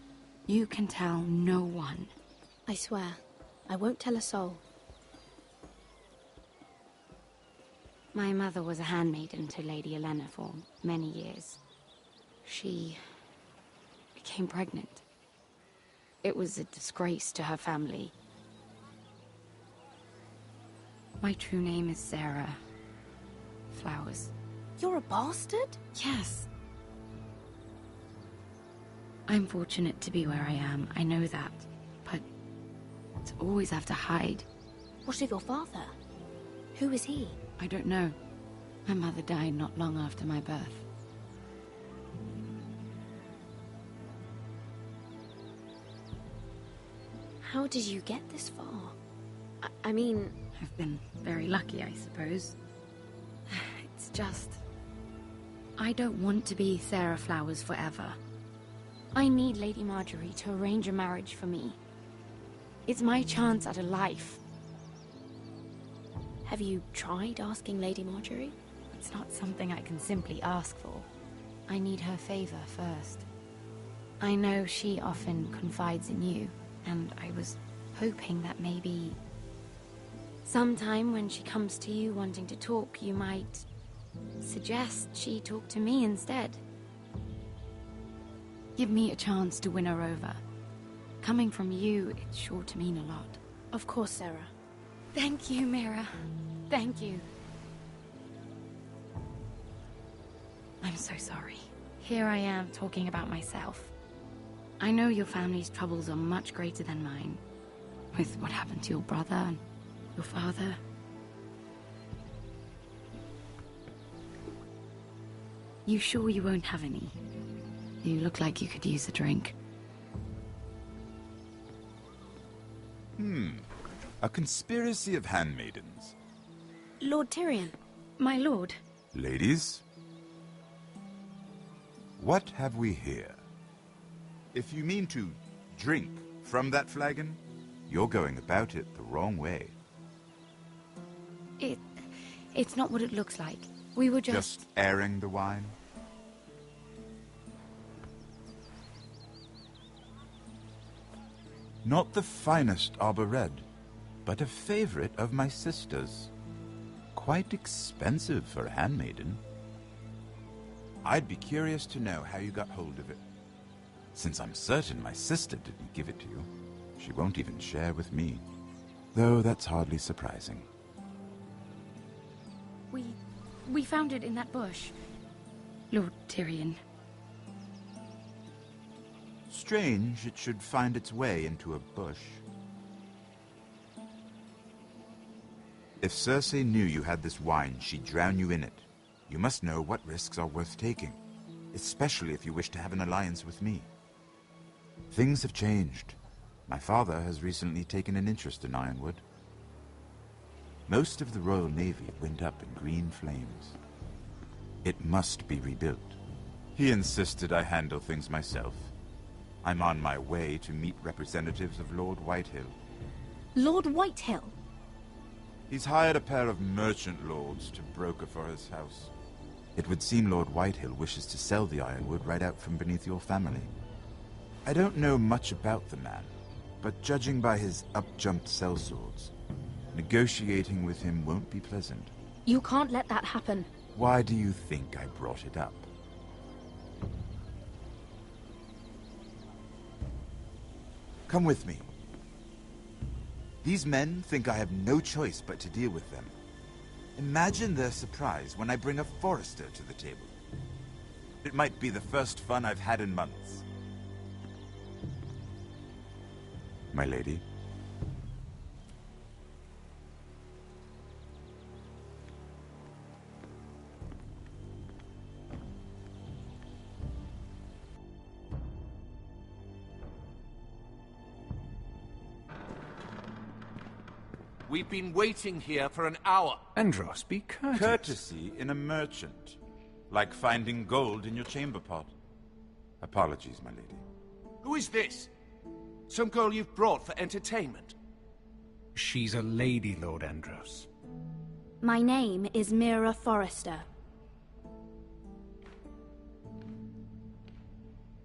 You can tell no one. I swear, I won't tell a soul. My mother was a handmaiden to Lady Elena for many years. She became pregnant. It was a disgrace to her family. My true name is Sarah Flowers. You're a bastard? Yes. I'm fortunate to be where I am, I know that. But to always have to hide. What of your father? Who is he? I don't know. My mother died not long after my birth. How did you get this far? I mean... I've been very lucky, I suppose. It's just... I don't want to be Sarah Flowers forever. I need Lady Marjorie to arrange a marriage for me. It's my chance at a life. Have you tried asking Lady Marjorie? It's not something I can simply ask for. I need her favor first. I know she often confides in you, and I was hoping that maybe... sometime when she comes to you wanting to talk, you might suggest she talk to me instead. Give me a chance to win her over. Coming from you, it's sure to mean a lot. Of course, Sarah. Thank you, Mira. Thank you. I'm so sorry. Here I am talking about myself. I know your family's troubles are much greater than mine. With what happened to your brother and your father. You sure you won't have any? You look like you could use a drink. A conspiracy of handmaidens. Lord Tyrion. My lord. Ladies, what have we here? If you mean to drink from that flagon, you're going about it the wrong way. It's not what it looks like. We were Just airing the wine? Not the finest arbor red, but a favorite of my sister's. Quite expensive for a handmaiden. I'd be curious to know how you got hold of it. Since I'm certain my sister didn't give it to you, she won't even share with me. Though that's hardly surprising. We found it in that bush. Lord Tyrion. Strange it should find its way into a bush. If Cersei knew you had this wine, she'd drown you in it. You must know what risks are worth taking, especially if you wish to have an alliance with me. Things have changed. My father has recently taken an interest in Ironwood. Most of the Royal Navy went up in green flames. It must be rebuilt. He insisted I handle things myself. I'm on my way to meet representatives of Lord Whitehill. Lord Whitehill? He's hired a pair of merchant lords to broker for his house. It would seem Lord Whitehill wishes to sell the ironwood right out from beneath your family. I don't know much about the man, but judging by his up-jumped sellswords, negotiating with him won't be pleasant. You can't let that happen. Why do you think I brought it up? Come with me. These men think I have no choice but to deal with them. Imagine their surprise when I bring a forester to the table. It might be the first fun I've had in months. My lady. We've been waiting here for an hour. Andros, be courteous. Courtesy in a merchant. Like finding gold in your chamber pot. Apologies, my lady. Who is this? Some girl you've brought for entertainment? She's a lady, Lord Andros. My name is Mira Forrester.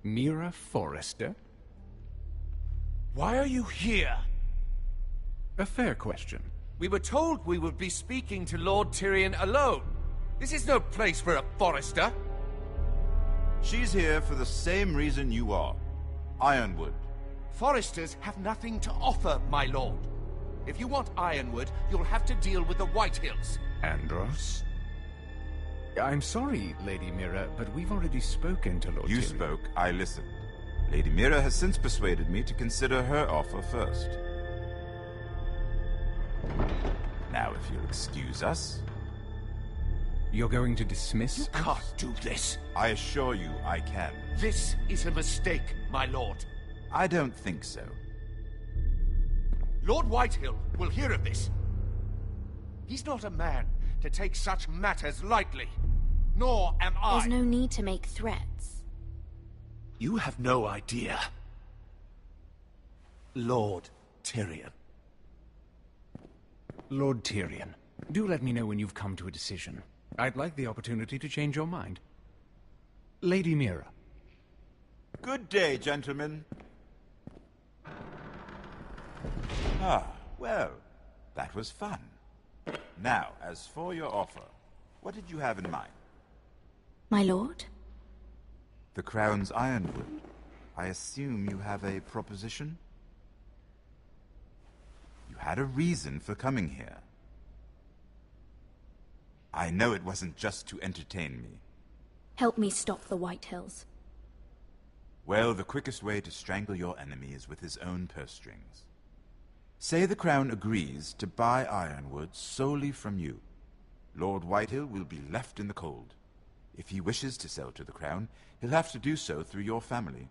Mira Forrester? Why are you here? A fair question. We were told we would be speaking to Lord Tyrion alone. This is no place for a Forrester. She's here for the same reason you are. Ironwood. Forresters have nothing to offer, my lord. If you want Ironwood, you'll have to deal with the Whitehills. Andros? I'm sorry, Lady Mira, but we've already spoken to Lord You Tyrion. spoke, I listened. Lady Mira has since persuaded me to consider her offer first. Now, if you'll excuse us... You're going to dismiss? You can't do this. I assure you I can. This is a mistake, my lord. I don't think so. Lord Whitehill will hear of this. He's not a man to take such matters lightly. Nor am I. There's no need to make threats. You have no idea. Lord Tyrion. Lord Tyrion, do let me know when you've come to a decision. I'd like the opportunity to change your mind. Lady Mira. Good day, gentlemen. Ah, well, that was fun. Now, as for your offer, what did you have in mind? My lord? The Crown's Ironwood. I assume you have a proposition? You had a reason for coming here. I know it wasn't just to entertain me. Help me stop the Whitehills. Well, the quickest way to strangle your enemy is with his own purse strings. Say the Crown agrees to buy Ironwood solely from you. Lord Whitehill will be left in the cold. If he wishes to sell to the Crown, he'll have to do so through your family.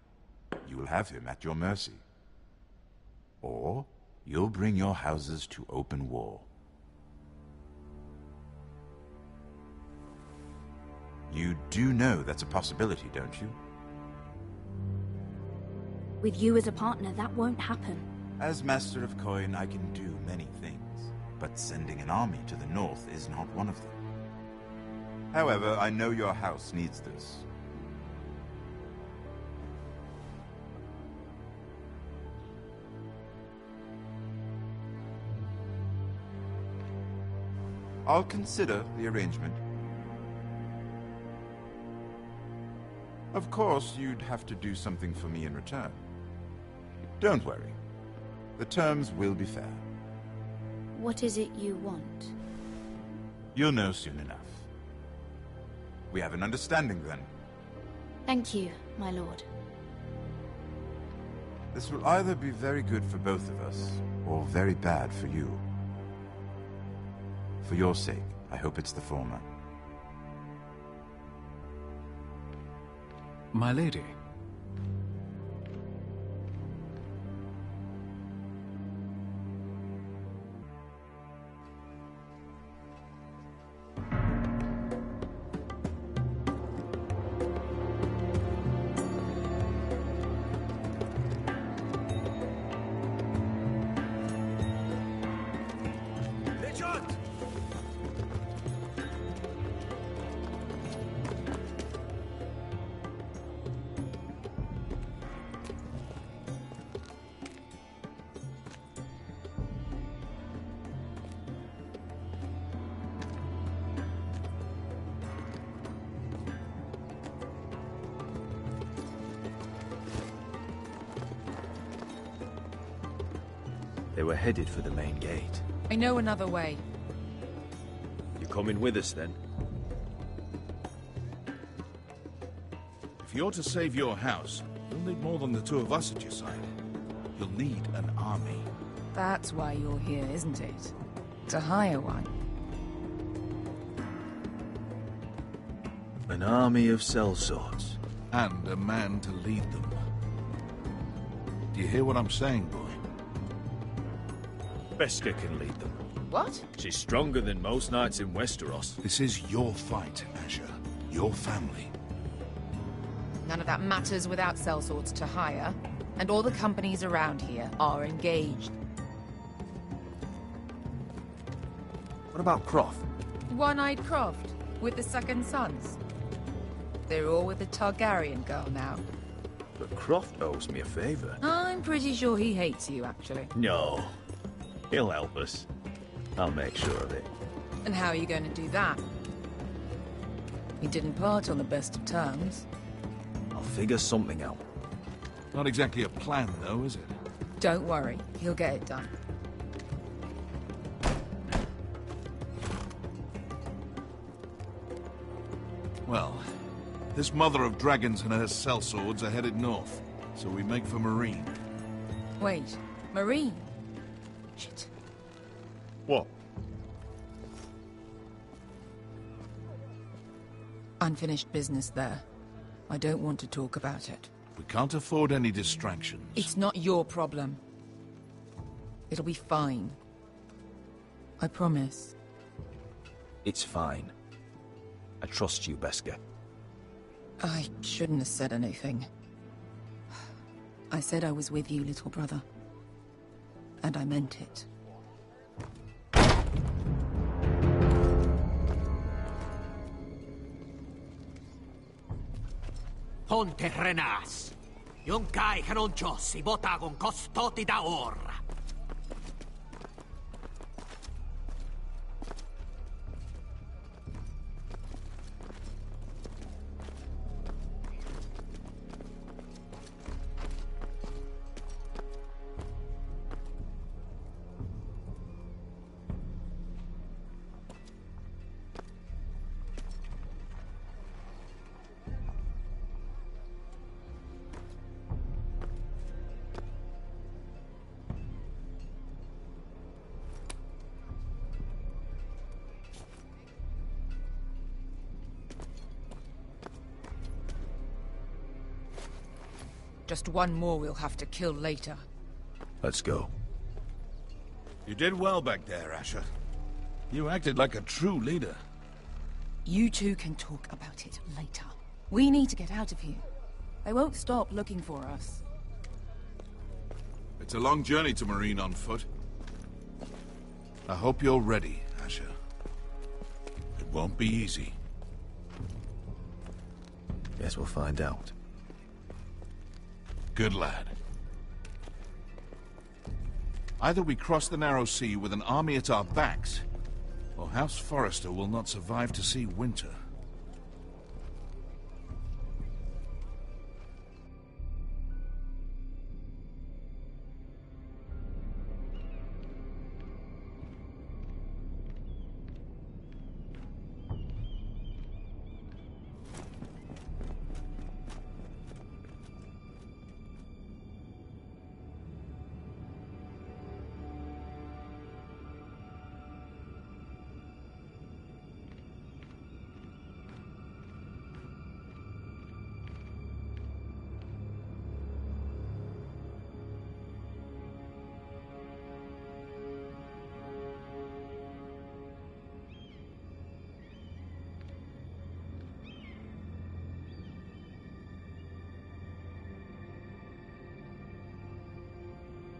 You will have him at your mercy. Or you'll bring your houses to open war. You do know that's a possibility, don't you? With you as a partner, that won't happen. As Master of Coin, I can do many things, but sending an army to the north is not one of them. However, I know your house needs this. I'll consider the arrangement. Of course, you'd have to do something for me in return. Don't worry. The terms will be fair. What is it you want? You'll know soon enough. We have an understanding then. Thank you, my lord. This will either be very good for both of us, or very bad for you. For your sake, I hope it's the former. My lady. They were headed for the main gate. I know another way. You coming with us, then? If you're to save your house, you'll need more than the two of us at your side. You'll need an army. That's why you're here, isn't it? To hire one. An army of sellswords. And a man to lead them. Do you hear what I'm saying, boy? Beskha can lead them. What? She's stronger than most knights in Westeros. This is your fight, Asher. Your family. None of that matters without sellswords to hire, and all the companies around here are engaged. What about Croft? One-Eyed Croft, with the second sons. They're all with the Targaryen girl now. But Croft owes me a favor. I'm pretty sure he hates you, actually. No. He'll help us. I'll make sure of it. And how are you going to do that? We didn't part on the best of terms. I'll figure something out. Not exactly a plan, though, is it? Don't worry, he'll get it done. Well, this mother of dragons and her sellswords are headed north, so we make for Marine. Wait, Marine? Shit. What? Unfinished business there. I don't want to talk about it. We can't afford any distractions. It's not your problem. It'll be fine. I promise. It's fine. I trust you, Beskar. I shouldn't have said anything. I said I was with you, little brother. And I meant it. Ponte Renas. Yung kai kanon Diyos, ibotagong kostoti daor. Just one more we'll have to kill later. Let's go. You did well back there, Asher. You acted like a true leader. You two can talk about it later. We need to get out of here. They won't stop looking for us. It's a long journey to Marine on foot. I hope you're ready, Asher. It won't be easy. Guess we'll find out. Good lad. Either we cross the narrow sea with an army at our backs, or House Forrester will not survive to see winter.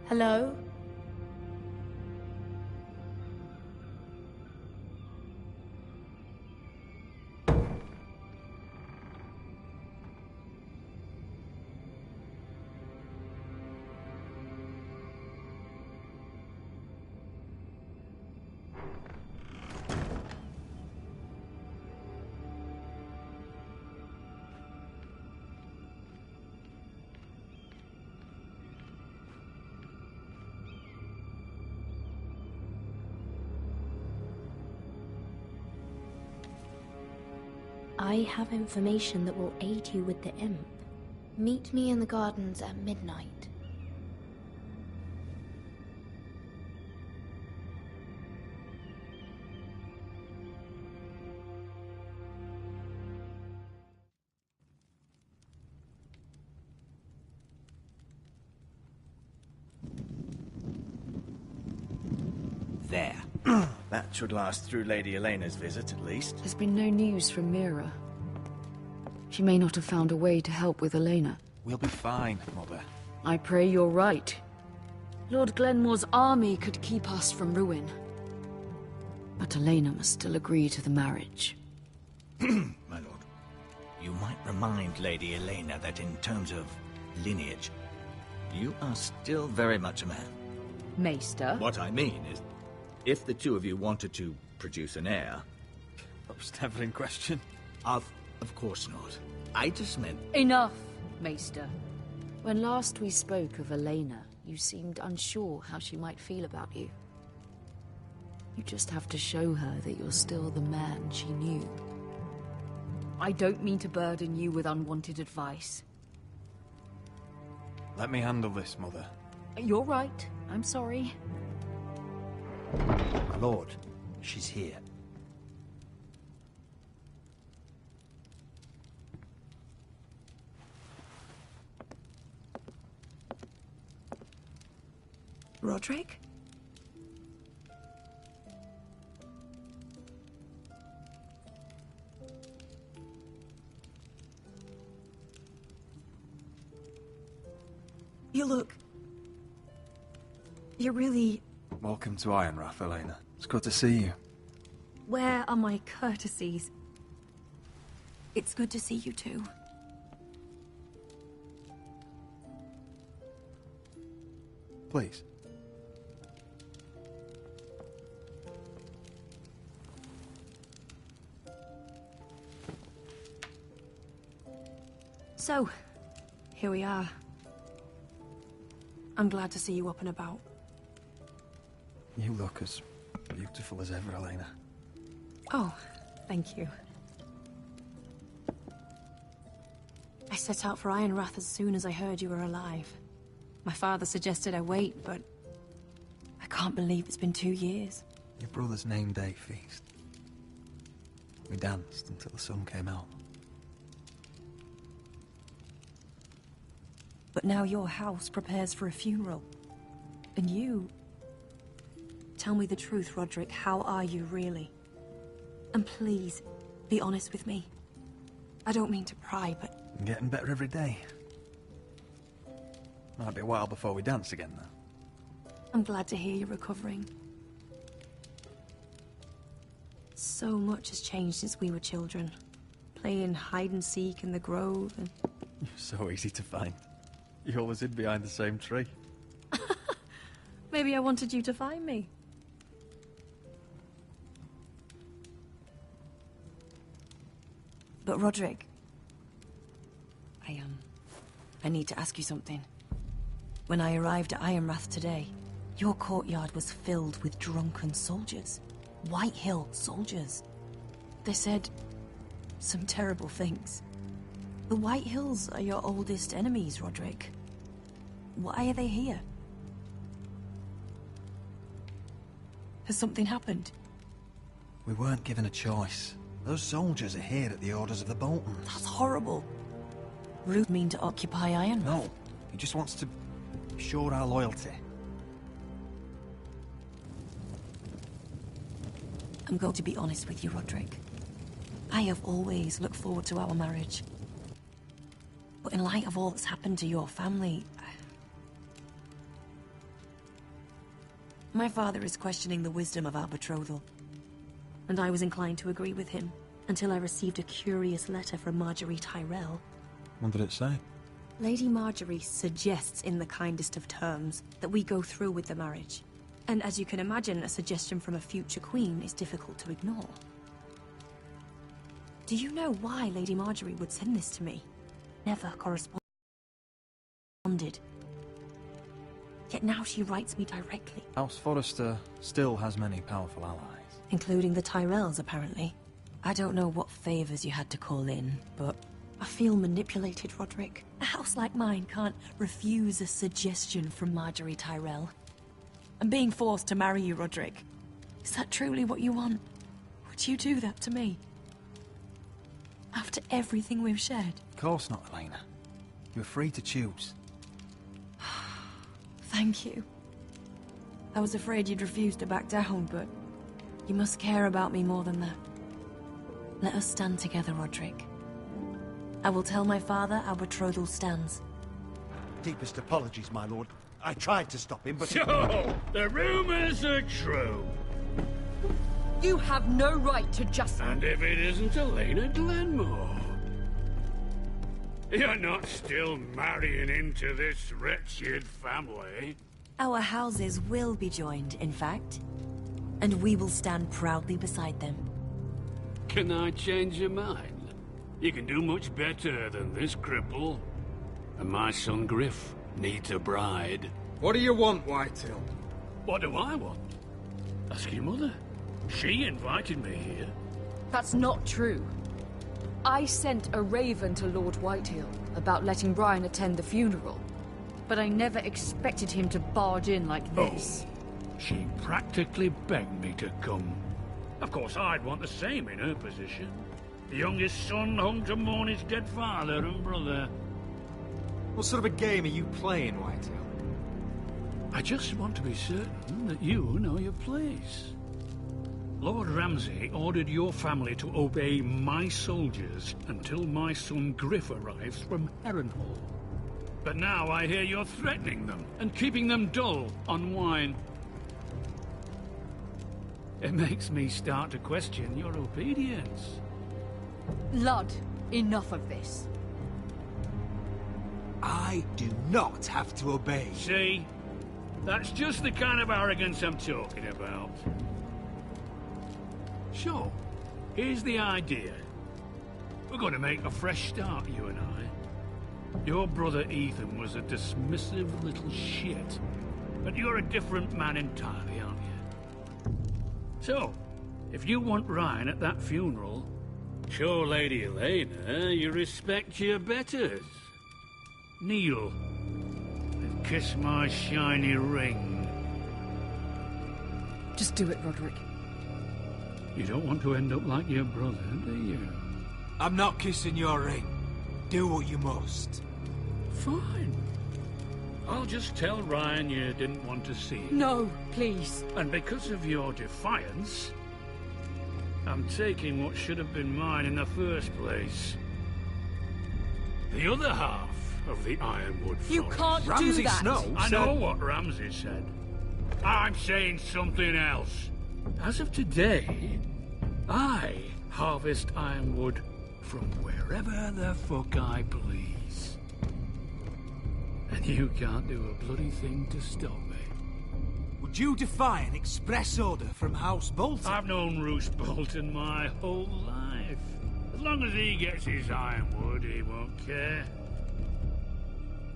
Hello? I have information that will aid you with the imp. Meet me in the gardens at midnight. There. That should last through Lady Elena's visit, at least. There's been no news from Mira. She may not have found a way to help with Elena. We'll be fine, Mother. I pray you're right. Lord Glenmore's army could keep us from ruin. But Elena must still agree to the marriage. My lord, you might remind Lady Elena that in terms of lineage, you are still very much a man. Maester? What I mean is, if the two of you wanted to produce an heir... That was never in question. Of course not. I just meant... Enough, Maester. When last we spoke of Elena, you seemed unsure how she might feel about you. You just have to show her that you're still the man she knew. I don't mean to burden you with unwanted advice. Let me handle this, Mother. You're right. I'm sorry. My lord, she's here. Roderick? You look... You're really... Welcome to Ironrath, Elena. It's good to see you. Where are my courtesies? It's good to see you too. Please. So, here we are. I'm glad to see you up and about. You look as beautiful as ever, Elena. Oh, thank you. I set out for Ironrath as soon as I heard you were alive. My father suggested I wait, but I can't believe it's been 2 years. Your brother's name day feast. We danced until the sun came out. But now your house prepares for a funeral. And you... Tell me the truth, Roderick. How are you, really? And please, be honest with me. I don't mean to pry, but... I'm getting better every day. Might be a while before we dance again, though. I'm glad to hear you're recovering. So much has changed since we were children. Playing hide-and-seek in the grove and... You're so easy to find. You always hid behind the same tree. Maybe I wanted you to find me. But Roderick... I need to ask you something. When I arrived at Ironrath today, your courtyard was filled with drunken soldiers. White Hill soldiers. They said some terrible things. The White Hills are your oldest enemies, Roderick. Why are they here? Has something happened? We weren't given a choice. Those soldiers are here at the orders of the Boltons. That's horrible. Root mean to occupy Ironrath? No, he just wants to assure our loyalty. I'm going to be honest with you, Roderick. I have always looked forward to our marriage. But in light of all that's happened to your family... My father is questioning the wisdom of our betrothal. And I was inclined to agree with him, until I received a curious letter from Marjorie Tyrell. What did it say? Lady Marjorie suggests in the kindest of terms that we go through with the marriage. And as you can imagine, a suggestion from a future queen is difficult to ignore. Do you know why Lady Marjorie would send this to me? Never corresponded. Yet now she writes me directly. House Forrester still has many powerful allies. Including the Tyrells, apparently. I don't know what favors you had to call in, but I feel manipulated, Roderick. A house like mine can't refuse a suggestion from Marjorie Tyrell. I'm being forced to marry you, Roderick. Is that truly what you want? Would you do that to me? After everything we've shared? Of course not, Elena. You're free to choose. Thank you. I was afraid you'd refuse to back down, but you must care about me more than that. Let us stand together, Roderick. I will tell my father our betrothal stands. Deepest apologies, my lord. I tried to stop him, but... So, the rumors are true. You have no right to just... And if it isn't Elena Glenmore? You're not still marrying into this wretched family? Our houses will be joined, in fact. And we will stand proudly beside them. Can I change your mind? You can do much better than this cripple. And my son Griff needs a bride. What do you want, Whitetail? What do I want? Ask your mother. She invited me here. That's not true. I sent a raven to Lord Whitehill about letting Brian attend the funeral. But I never expected him to barge in like this. Oh, she practically begged me to come. Of course, I'd want the same in her position. The youngest son hung to mourn his dead father and brother. What sort of a game are you playing, Whitetail? I just want to be certain that you know your place. Lord Ramsay ordered your family to obey my soldiers until my son Griff arrives from Harrenhal. But now I hear you're threatening them and keeping them dull on wine. It makes me start to question your obedience. Lud, enough of this. I do not have to obey. See? That's just the kind of arrogance I'm talking about. So, here's the idea. We're going to make a fresh start, you and I. Your brother Ethan was a dismissive little shit. But you're a different man entirely, aren't you? So, if you want Ryan at that funeral, show Lady Elena you respect your betters. Kneel and kiss my shiny ring. Just do it, Roderick. You don't want to end up like your brother, do you? I'm not kissing your ring. Do what you must. Fine. I'll just tell Ryan you didn't want to see him. No, please. And because of your defiance, I'm taking what should have been mine in the first place. The other half of the Ironwood Forest. You can't do that! I know what Ramsay said. I'm saying something else. As of today, I harvest ironwood from wherever the fuck I please. And you can't do a bloody thing to stop me. Would you defy an express order from House Bolton? I've known Roose Bolton my whole life. As long as he gets his ironwood, he won't care.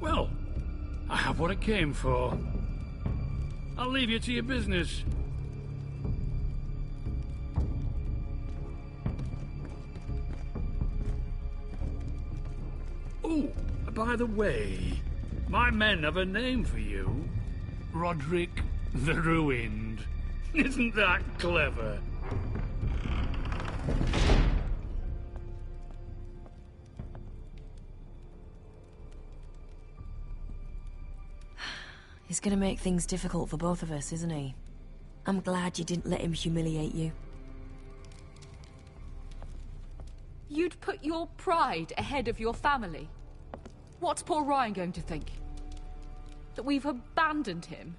Well, I have what I came for. I'll leave you to your business. Oh, by the way, my men have a name for you. Roderick the Ruined. Isn't that clever? He's gonna make things difficult for both of us, isn't he? I'm glad you didn't let him humiliate you. You'd put your pride ahead of your family. What's poor Ryan going to think? That we've abandoned him?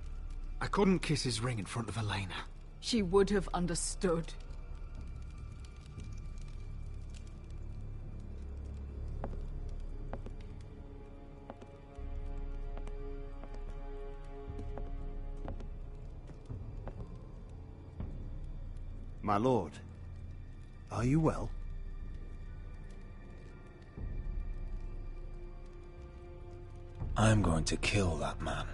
I couldn't kiss his ring in front of Elena. She would have understood. My lord, are you well? I'm going to kill that man.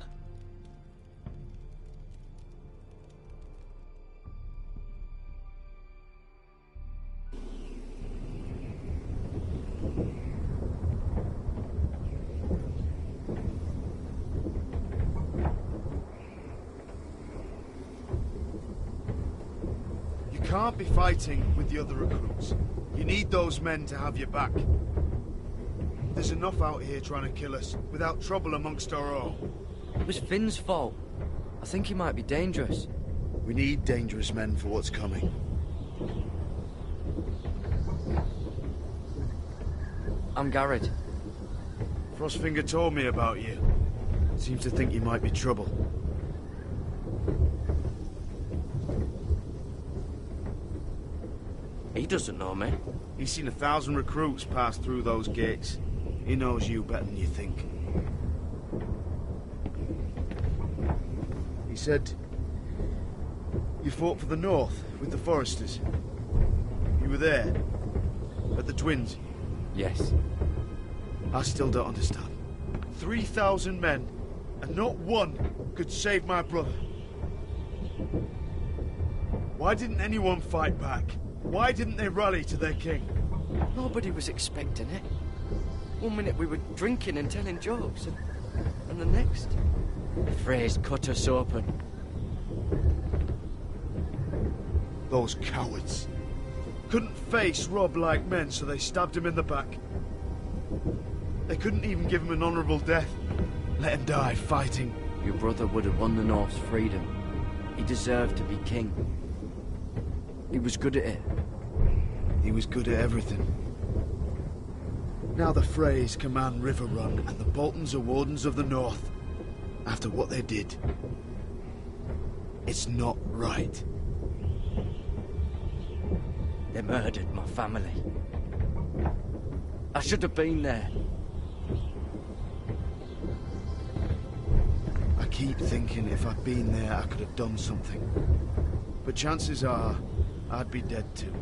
You can't be fighting with the other recruits. You need those men to have your back. There's enough out here trying to kill us, without trouble amongst our own. It was Finn's fault. I think he might be dangerous. We need dangerous men for what's coming. I'm Garrett. Frostfinger told me about you. Seems to think you might be trouble. He doesn't know me. He's seen 1,000 recruits pass through those gates. He knows you better than you think. He said you fought for the North with the Foresters. You were there at the Twins. Yes. I still don't understand. 3,000 men, and not one could save my brother. Why didn't anyone fight back? Why didn't they rally to their king? Nobody was expecting it. One minute we were drinking and telling jokes, and the next, the Freys cut us open. Those cowards. Couldn't face Rob like men, so they stabbed him in the back. They couldn't even give him an honourable death. Let him die fighting. Your brother would have won the North's freedom. He deserved to be king. He was good at it. He was good at everything. Now the Freys command Riverrun, and the Boltons are Wardens of the North. After what they did. It's not right. They murdered my family. I should have been there. I keep thinking if I'd been there, I could have done something. But chances are, I'd be dead too.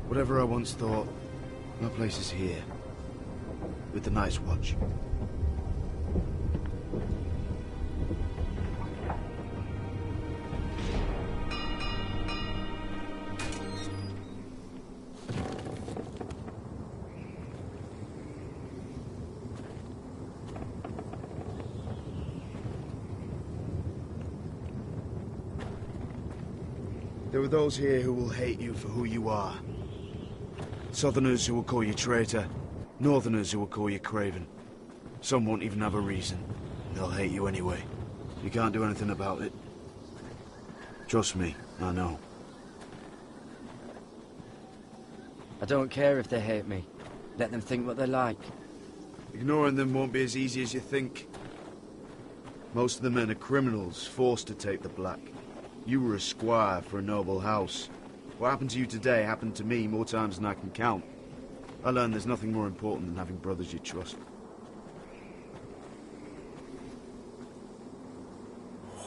Whatever I once thought, my place is here. With the Night's Watch. There are those here who will hate you for who you are. Southerners who will call you traitor. Northerners who will call you craven. Some won't even have a reason. They'll hate you anyway. You can't do anything about it. Trust me, I know. I don't care if they hate me. Let them think what they like. Ignoring them won't be as easy as you think. Most of the men are criminals, forced to take the black. You were a squire for a noble house. What happened to you today happened to me more times than I can count. I learned there's nothing more important than having brothers you trust.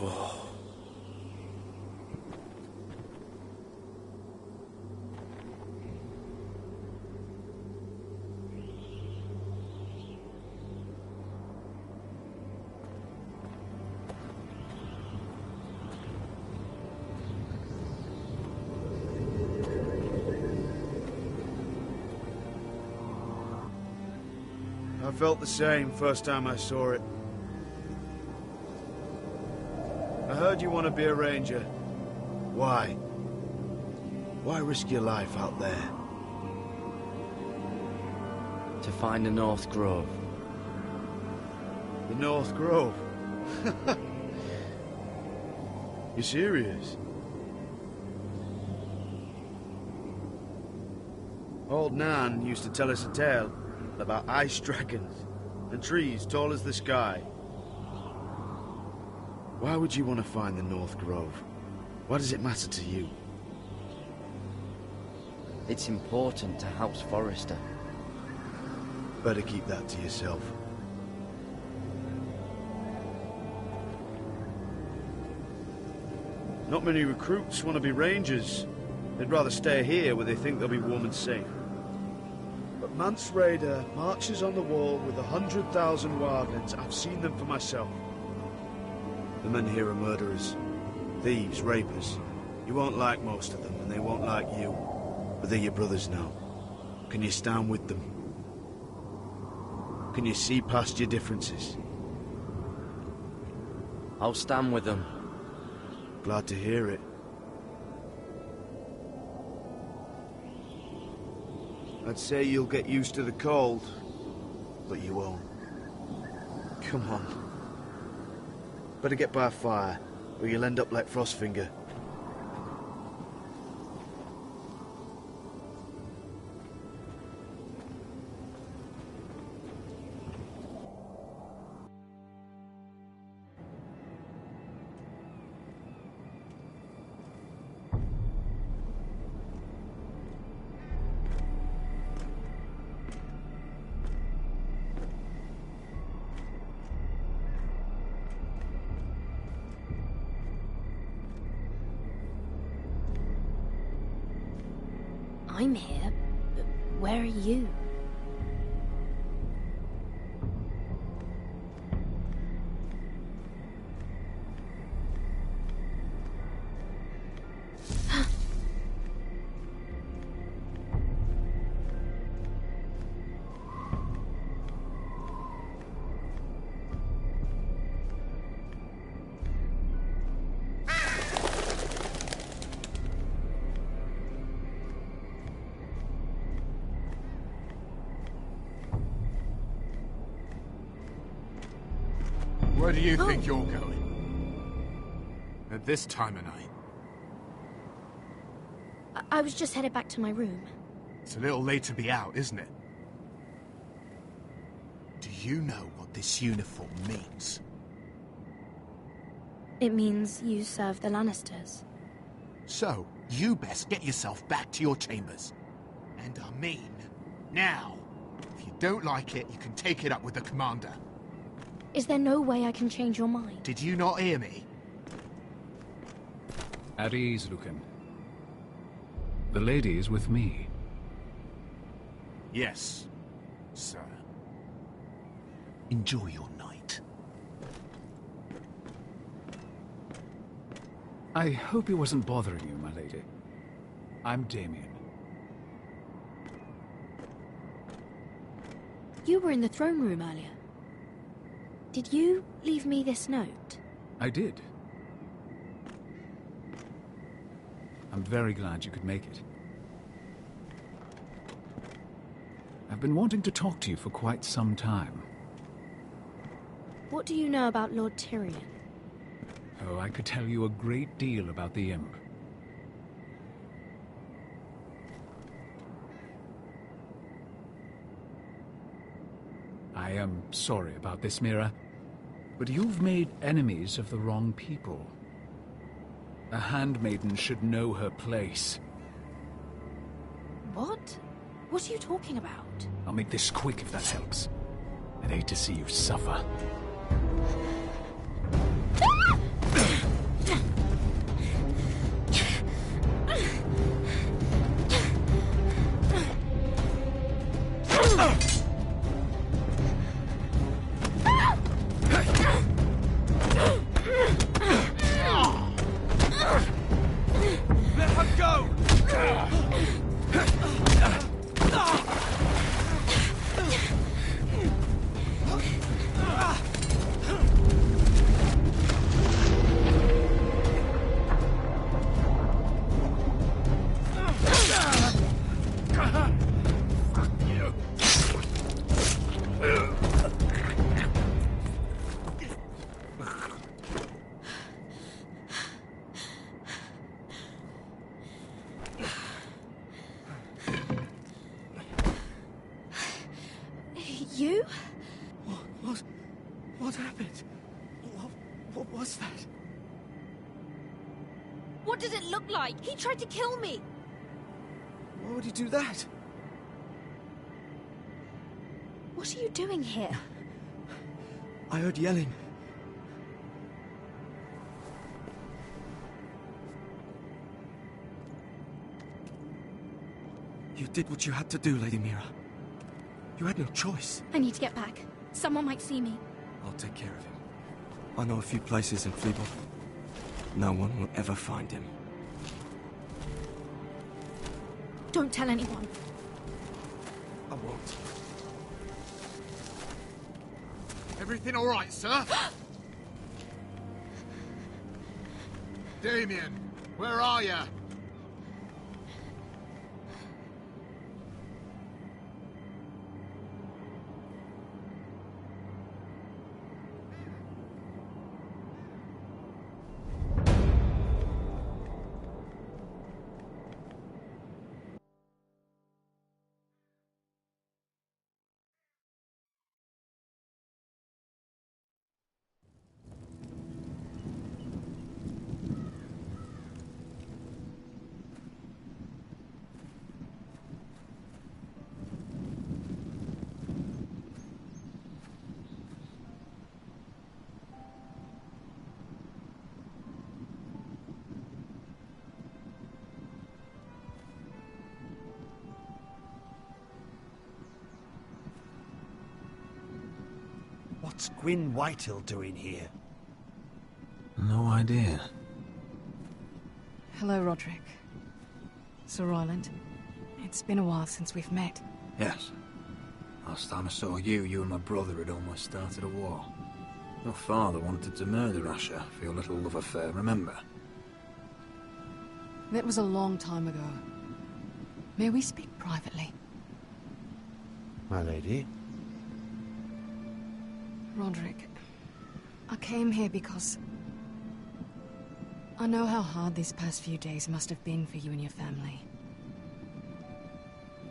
Whoa. I felt the same first time I saw it. I heard you want to be a ranger. Why? Why risk your life out there? To find the North Grove. The North Grove? You serious? Old Nan used to tell us a tale about ice dragons and trees tall as the sky. Why would you want to find the North Grove? Why does it matter to you? It's important to House Forrester. Better keep that to yourself. Not many recruits want to be rangers. They'd rather stay here where they think they'll be warm and safe. But Mance Rayder marches on the wall with 100,000 wildlings. I've seen them for myself. The men here are murderers, thieves, rapers. You won't like most of them, and they won't like you. But they're your brothers now. Can you stand with them? Can you see past your differences? I'll stand with them. Glad to hear it. I'd say you'll get used to the cold, but you won't. Come on. Better get by a fire, or you'll end up like Frostfinger. I'm here, but where are you? Where do you think you're going? At this time of night? I was just headed back to my room. It's a little late to be out, isn't it? Do you know what this uniform means? It means you serve the Lannisters. So, you best get yourself back to your chambers. And I mean, now. If you don't like it, you can take it up with the commander. Is there no way I can change your mind? Did you not hear me? At ease, Lucan. The lady is with me. Yes, sir. Enjoy your night. I hope he wasn't bothering you, my lady. I'm Damien. You were in the throne room earlier. Did you leave me this note? I did. I'm very glad you could make it. I've been wanting to talk to you for quite some time. What do you know about Lord Tyrion? Oh, I could tell you a great deal about the Imp. I am sorry about this, Mira, but you've made enemies of the wrong people. A handmaiden should know her place. What? What are you talking about? I'll make this quick if that helps. I'd hate to see you suffer. Let her go! You? What happened? What was that? What did it look like? He tried to kill me! Why would he do that? What are you doing here? I heard yelling. You did what you had to do, Lady Mira. You had no choice. I need to get back. Someone might see me. I'll take care of him. I know a few places in Fleabor. No one will ever find him. Don't tell anyone. I won't. Everything all right, sir? Damien, where are you? What's Gwyn Whitehill doing here? No idea. Hello, Roderick. Sir Royland. It's been a while since we've met. Yes. Last time I saw you, you and my brother had almost started a war. Your father wanted to murder Asher for your little love affair, remember? That was a long time ago. May we speak privately? My lady? Roderick, I came here because I know how hard these past few days must have been for you and your family.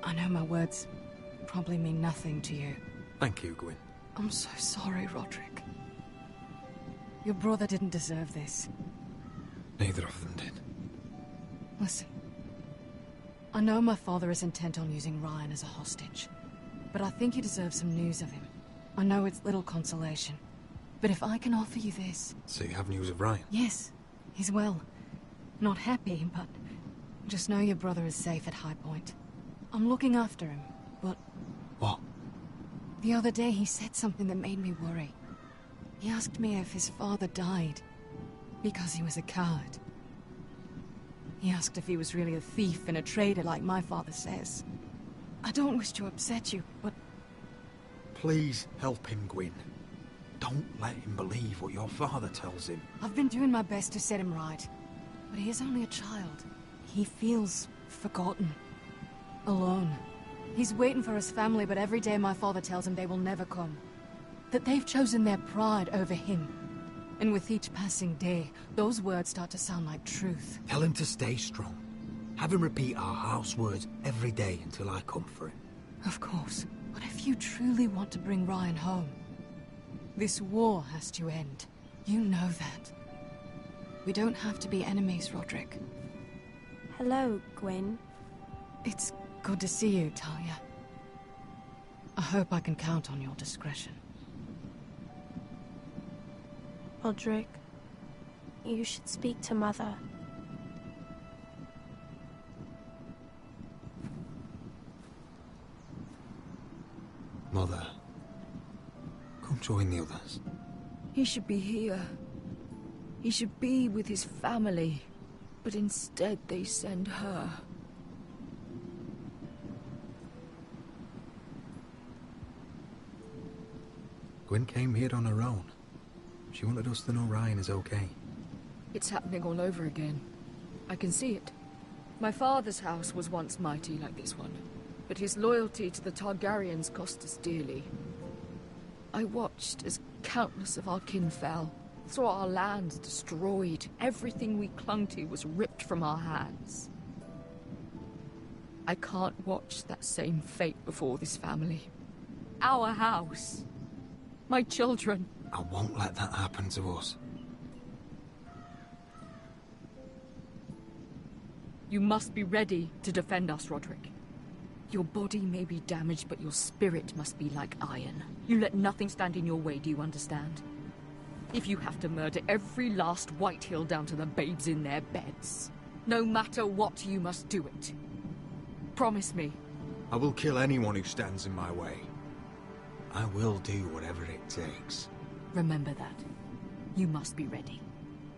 I know my words probably mean nothing to you. Thank you, Gwyn. I'm so sorry, Roderick. Your brother didn't deserve this. Neither of them did. Listen. I know my father is intent on using Ryan as a hostage, but I think you deserve some news of him. I know it's little consolation, but if I can offer you this... So you have news of Ryan? Yes, he's well. Not happy, but just know your brother is safe at High Point. I'm looking after him, but... What? The other day he said something that made me worry. He asked me if his father died because he was a coward. He asked if he was really a thief and a traitor like my father says. I don't wish to upset you, but... Please help him, Gwyn. Don't let him believe what your father tells him. I've been doing my best to set him right, but he is only a child. He feels forgotten. Alone. He's waiting for his family, but every day my father tells him they will never come. That they've chosen their pride over him. And with each passing day, those words start to sound like truth. Tell him to stay strong. Have him repeat our house words every day until I come for him. Of course. But if you truly want to bring Ryan home, this war has to end. You know that. We don't have to be enemies, Roderick. Hello, Gwyn. It's good to see you, Talia. I hope I can count on your discretion. Roderick, you should speak to Mother. Mother, come join the others. He should be here. He should be with his family. But instead they send her. Gwyn came here on her own. She wanted us to know Ryan is okay. It's happening all over again. I can see it. My father's house was once mighty like this one, but his loyalty to the Targaryens cost us dearly. I watched as countless of our kin fell, saw our lands destroyed, everything we clung to was ripped from our hands. I can't watch that same fate before this family. Our house. My children. I won't let that happen to us. You must be ready to defend us, Roderick. Your body may be damaged, but your spirit must be like iron. You let nothing stand in your way, do you understand? If you have to murder every last Whitehill down to the babes in their beds, no matter what, you must do it. Promise me. I will kill anyone who stands in my way. I will do whatever it takes. Remember that. You must be ready.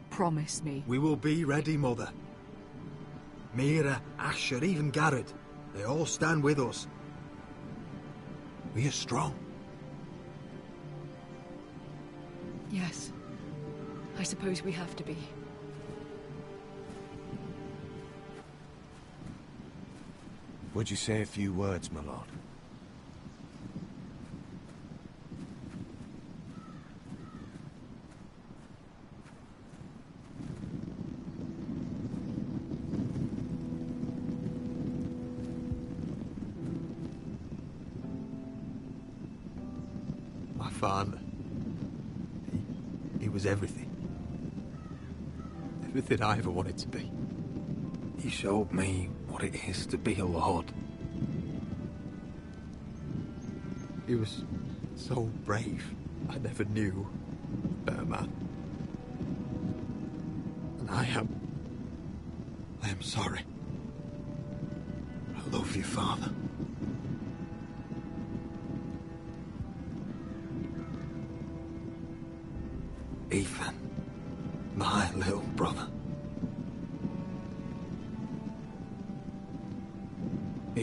Promise me. We will be ready, Mother. Mira, Asher, even Garrett. They all stand with us. We are strong. Yes. I suppose we have to be. Would you say a few words, my lord? My father. He was everything. Everything I ever wanted to be. He showed me what it is to be a lord. He was so brave. I never knew a better man. And I am sorry. I love you, Father.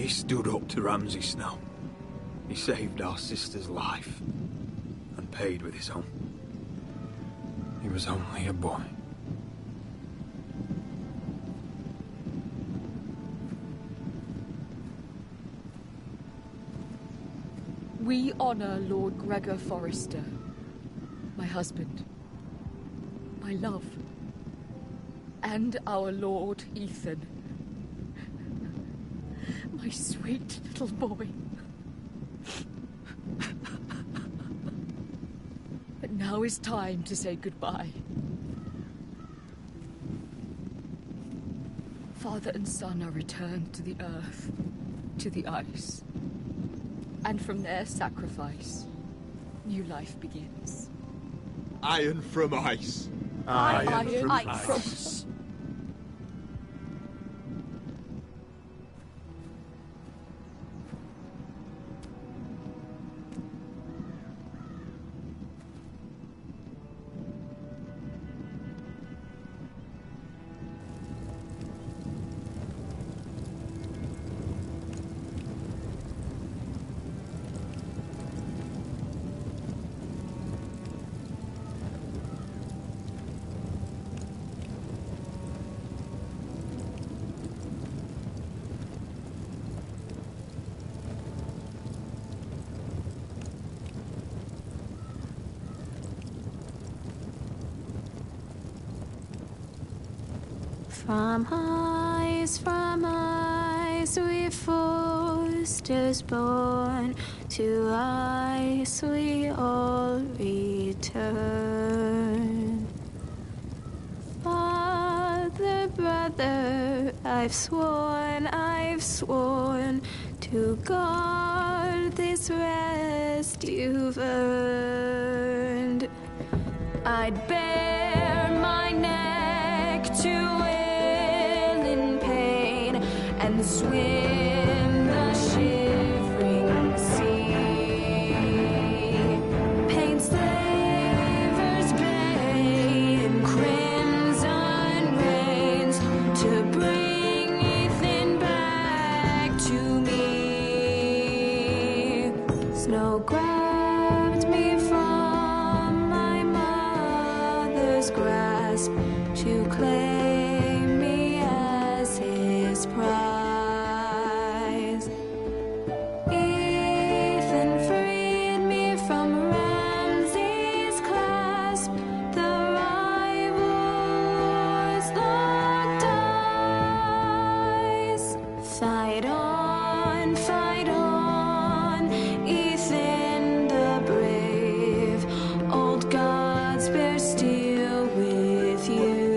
He stood up to Ramsay Snow. He saved our sister's life. And paid with his own. He was only a boy. We honor Lord Gregor Forrester, my husband, my love, and our Lord Ethan, my sweet little boy. But now is time to say goodbye. Father and son are returned to the earth, to the ice. And from their sacrifice, new life begins. Iron from ice. Iron from ice. ice. From ice we Forsters born, to ice we all return. Father, brother, I've sworn to guard this rest you've earned. I'd bare my neck to wail in pain and swim the shivering sea. Paint slavers bay in crimson rains to bring Ethan back to me. Snow grabbed me from my mother's grasp to claim me as his prize. Ethan freed me from Ramsay's clasp. The rivals locked eyes. Fight on, Ethan the brave. Old gods bear steel with you.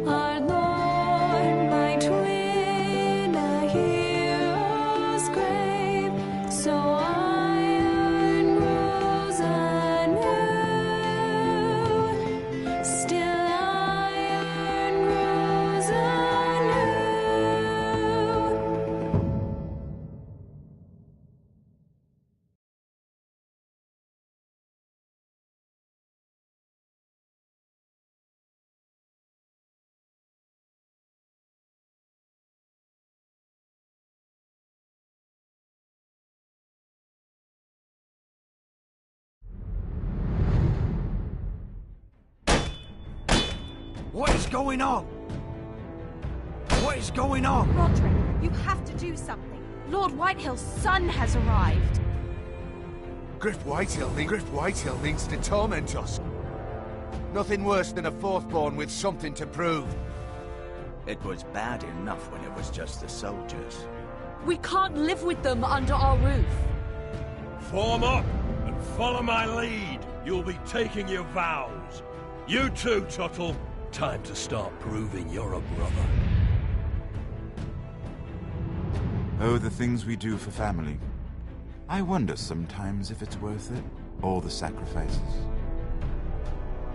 Our Lord, my twin, a hero's grave. So iron grows anew. Still iron grows anew. What is going on? What is going on? Roderick, you have to do something. Lord Whitehill's son has arrived. Griff Whitehill means to torment us. Nothing worse than a fourthborn with something to prove. It was bad enough when it was just the soldiers. We can't live with them under our roof. Form up and follow my lead. You'll be taking your vows. You too, Tuttle. Time to start proving you're a brother. Oh, the things we do for family. I wonder sometimes if it's worth it, all the sacrifices.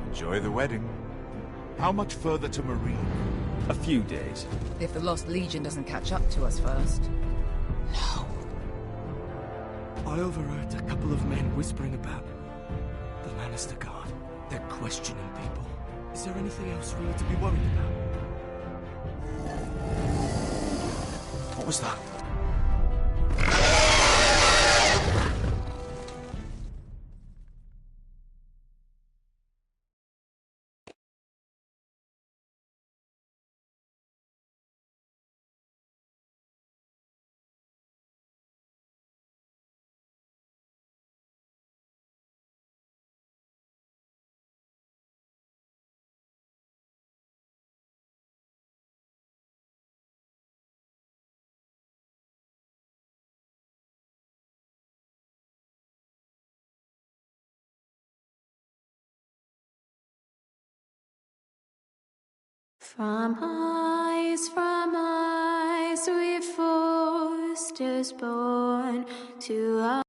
Enjoy the wedding. How much further to Marine? A few days. If the Lost Legion doesn't catch up to us first. I overheard a couple of men whispering about the Lannister Guard. They're questioning people. Is there anything else we need to be worried about? What was that? From eyes, we forced us born to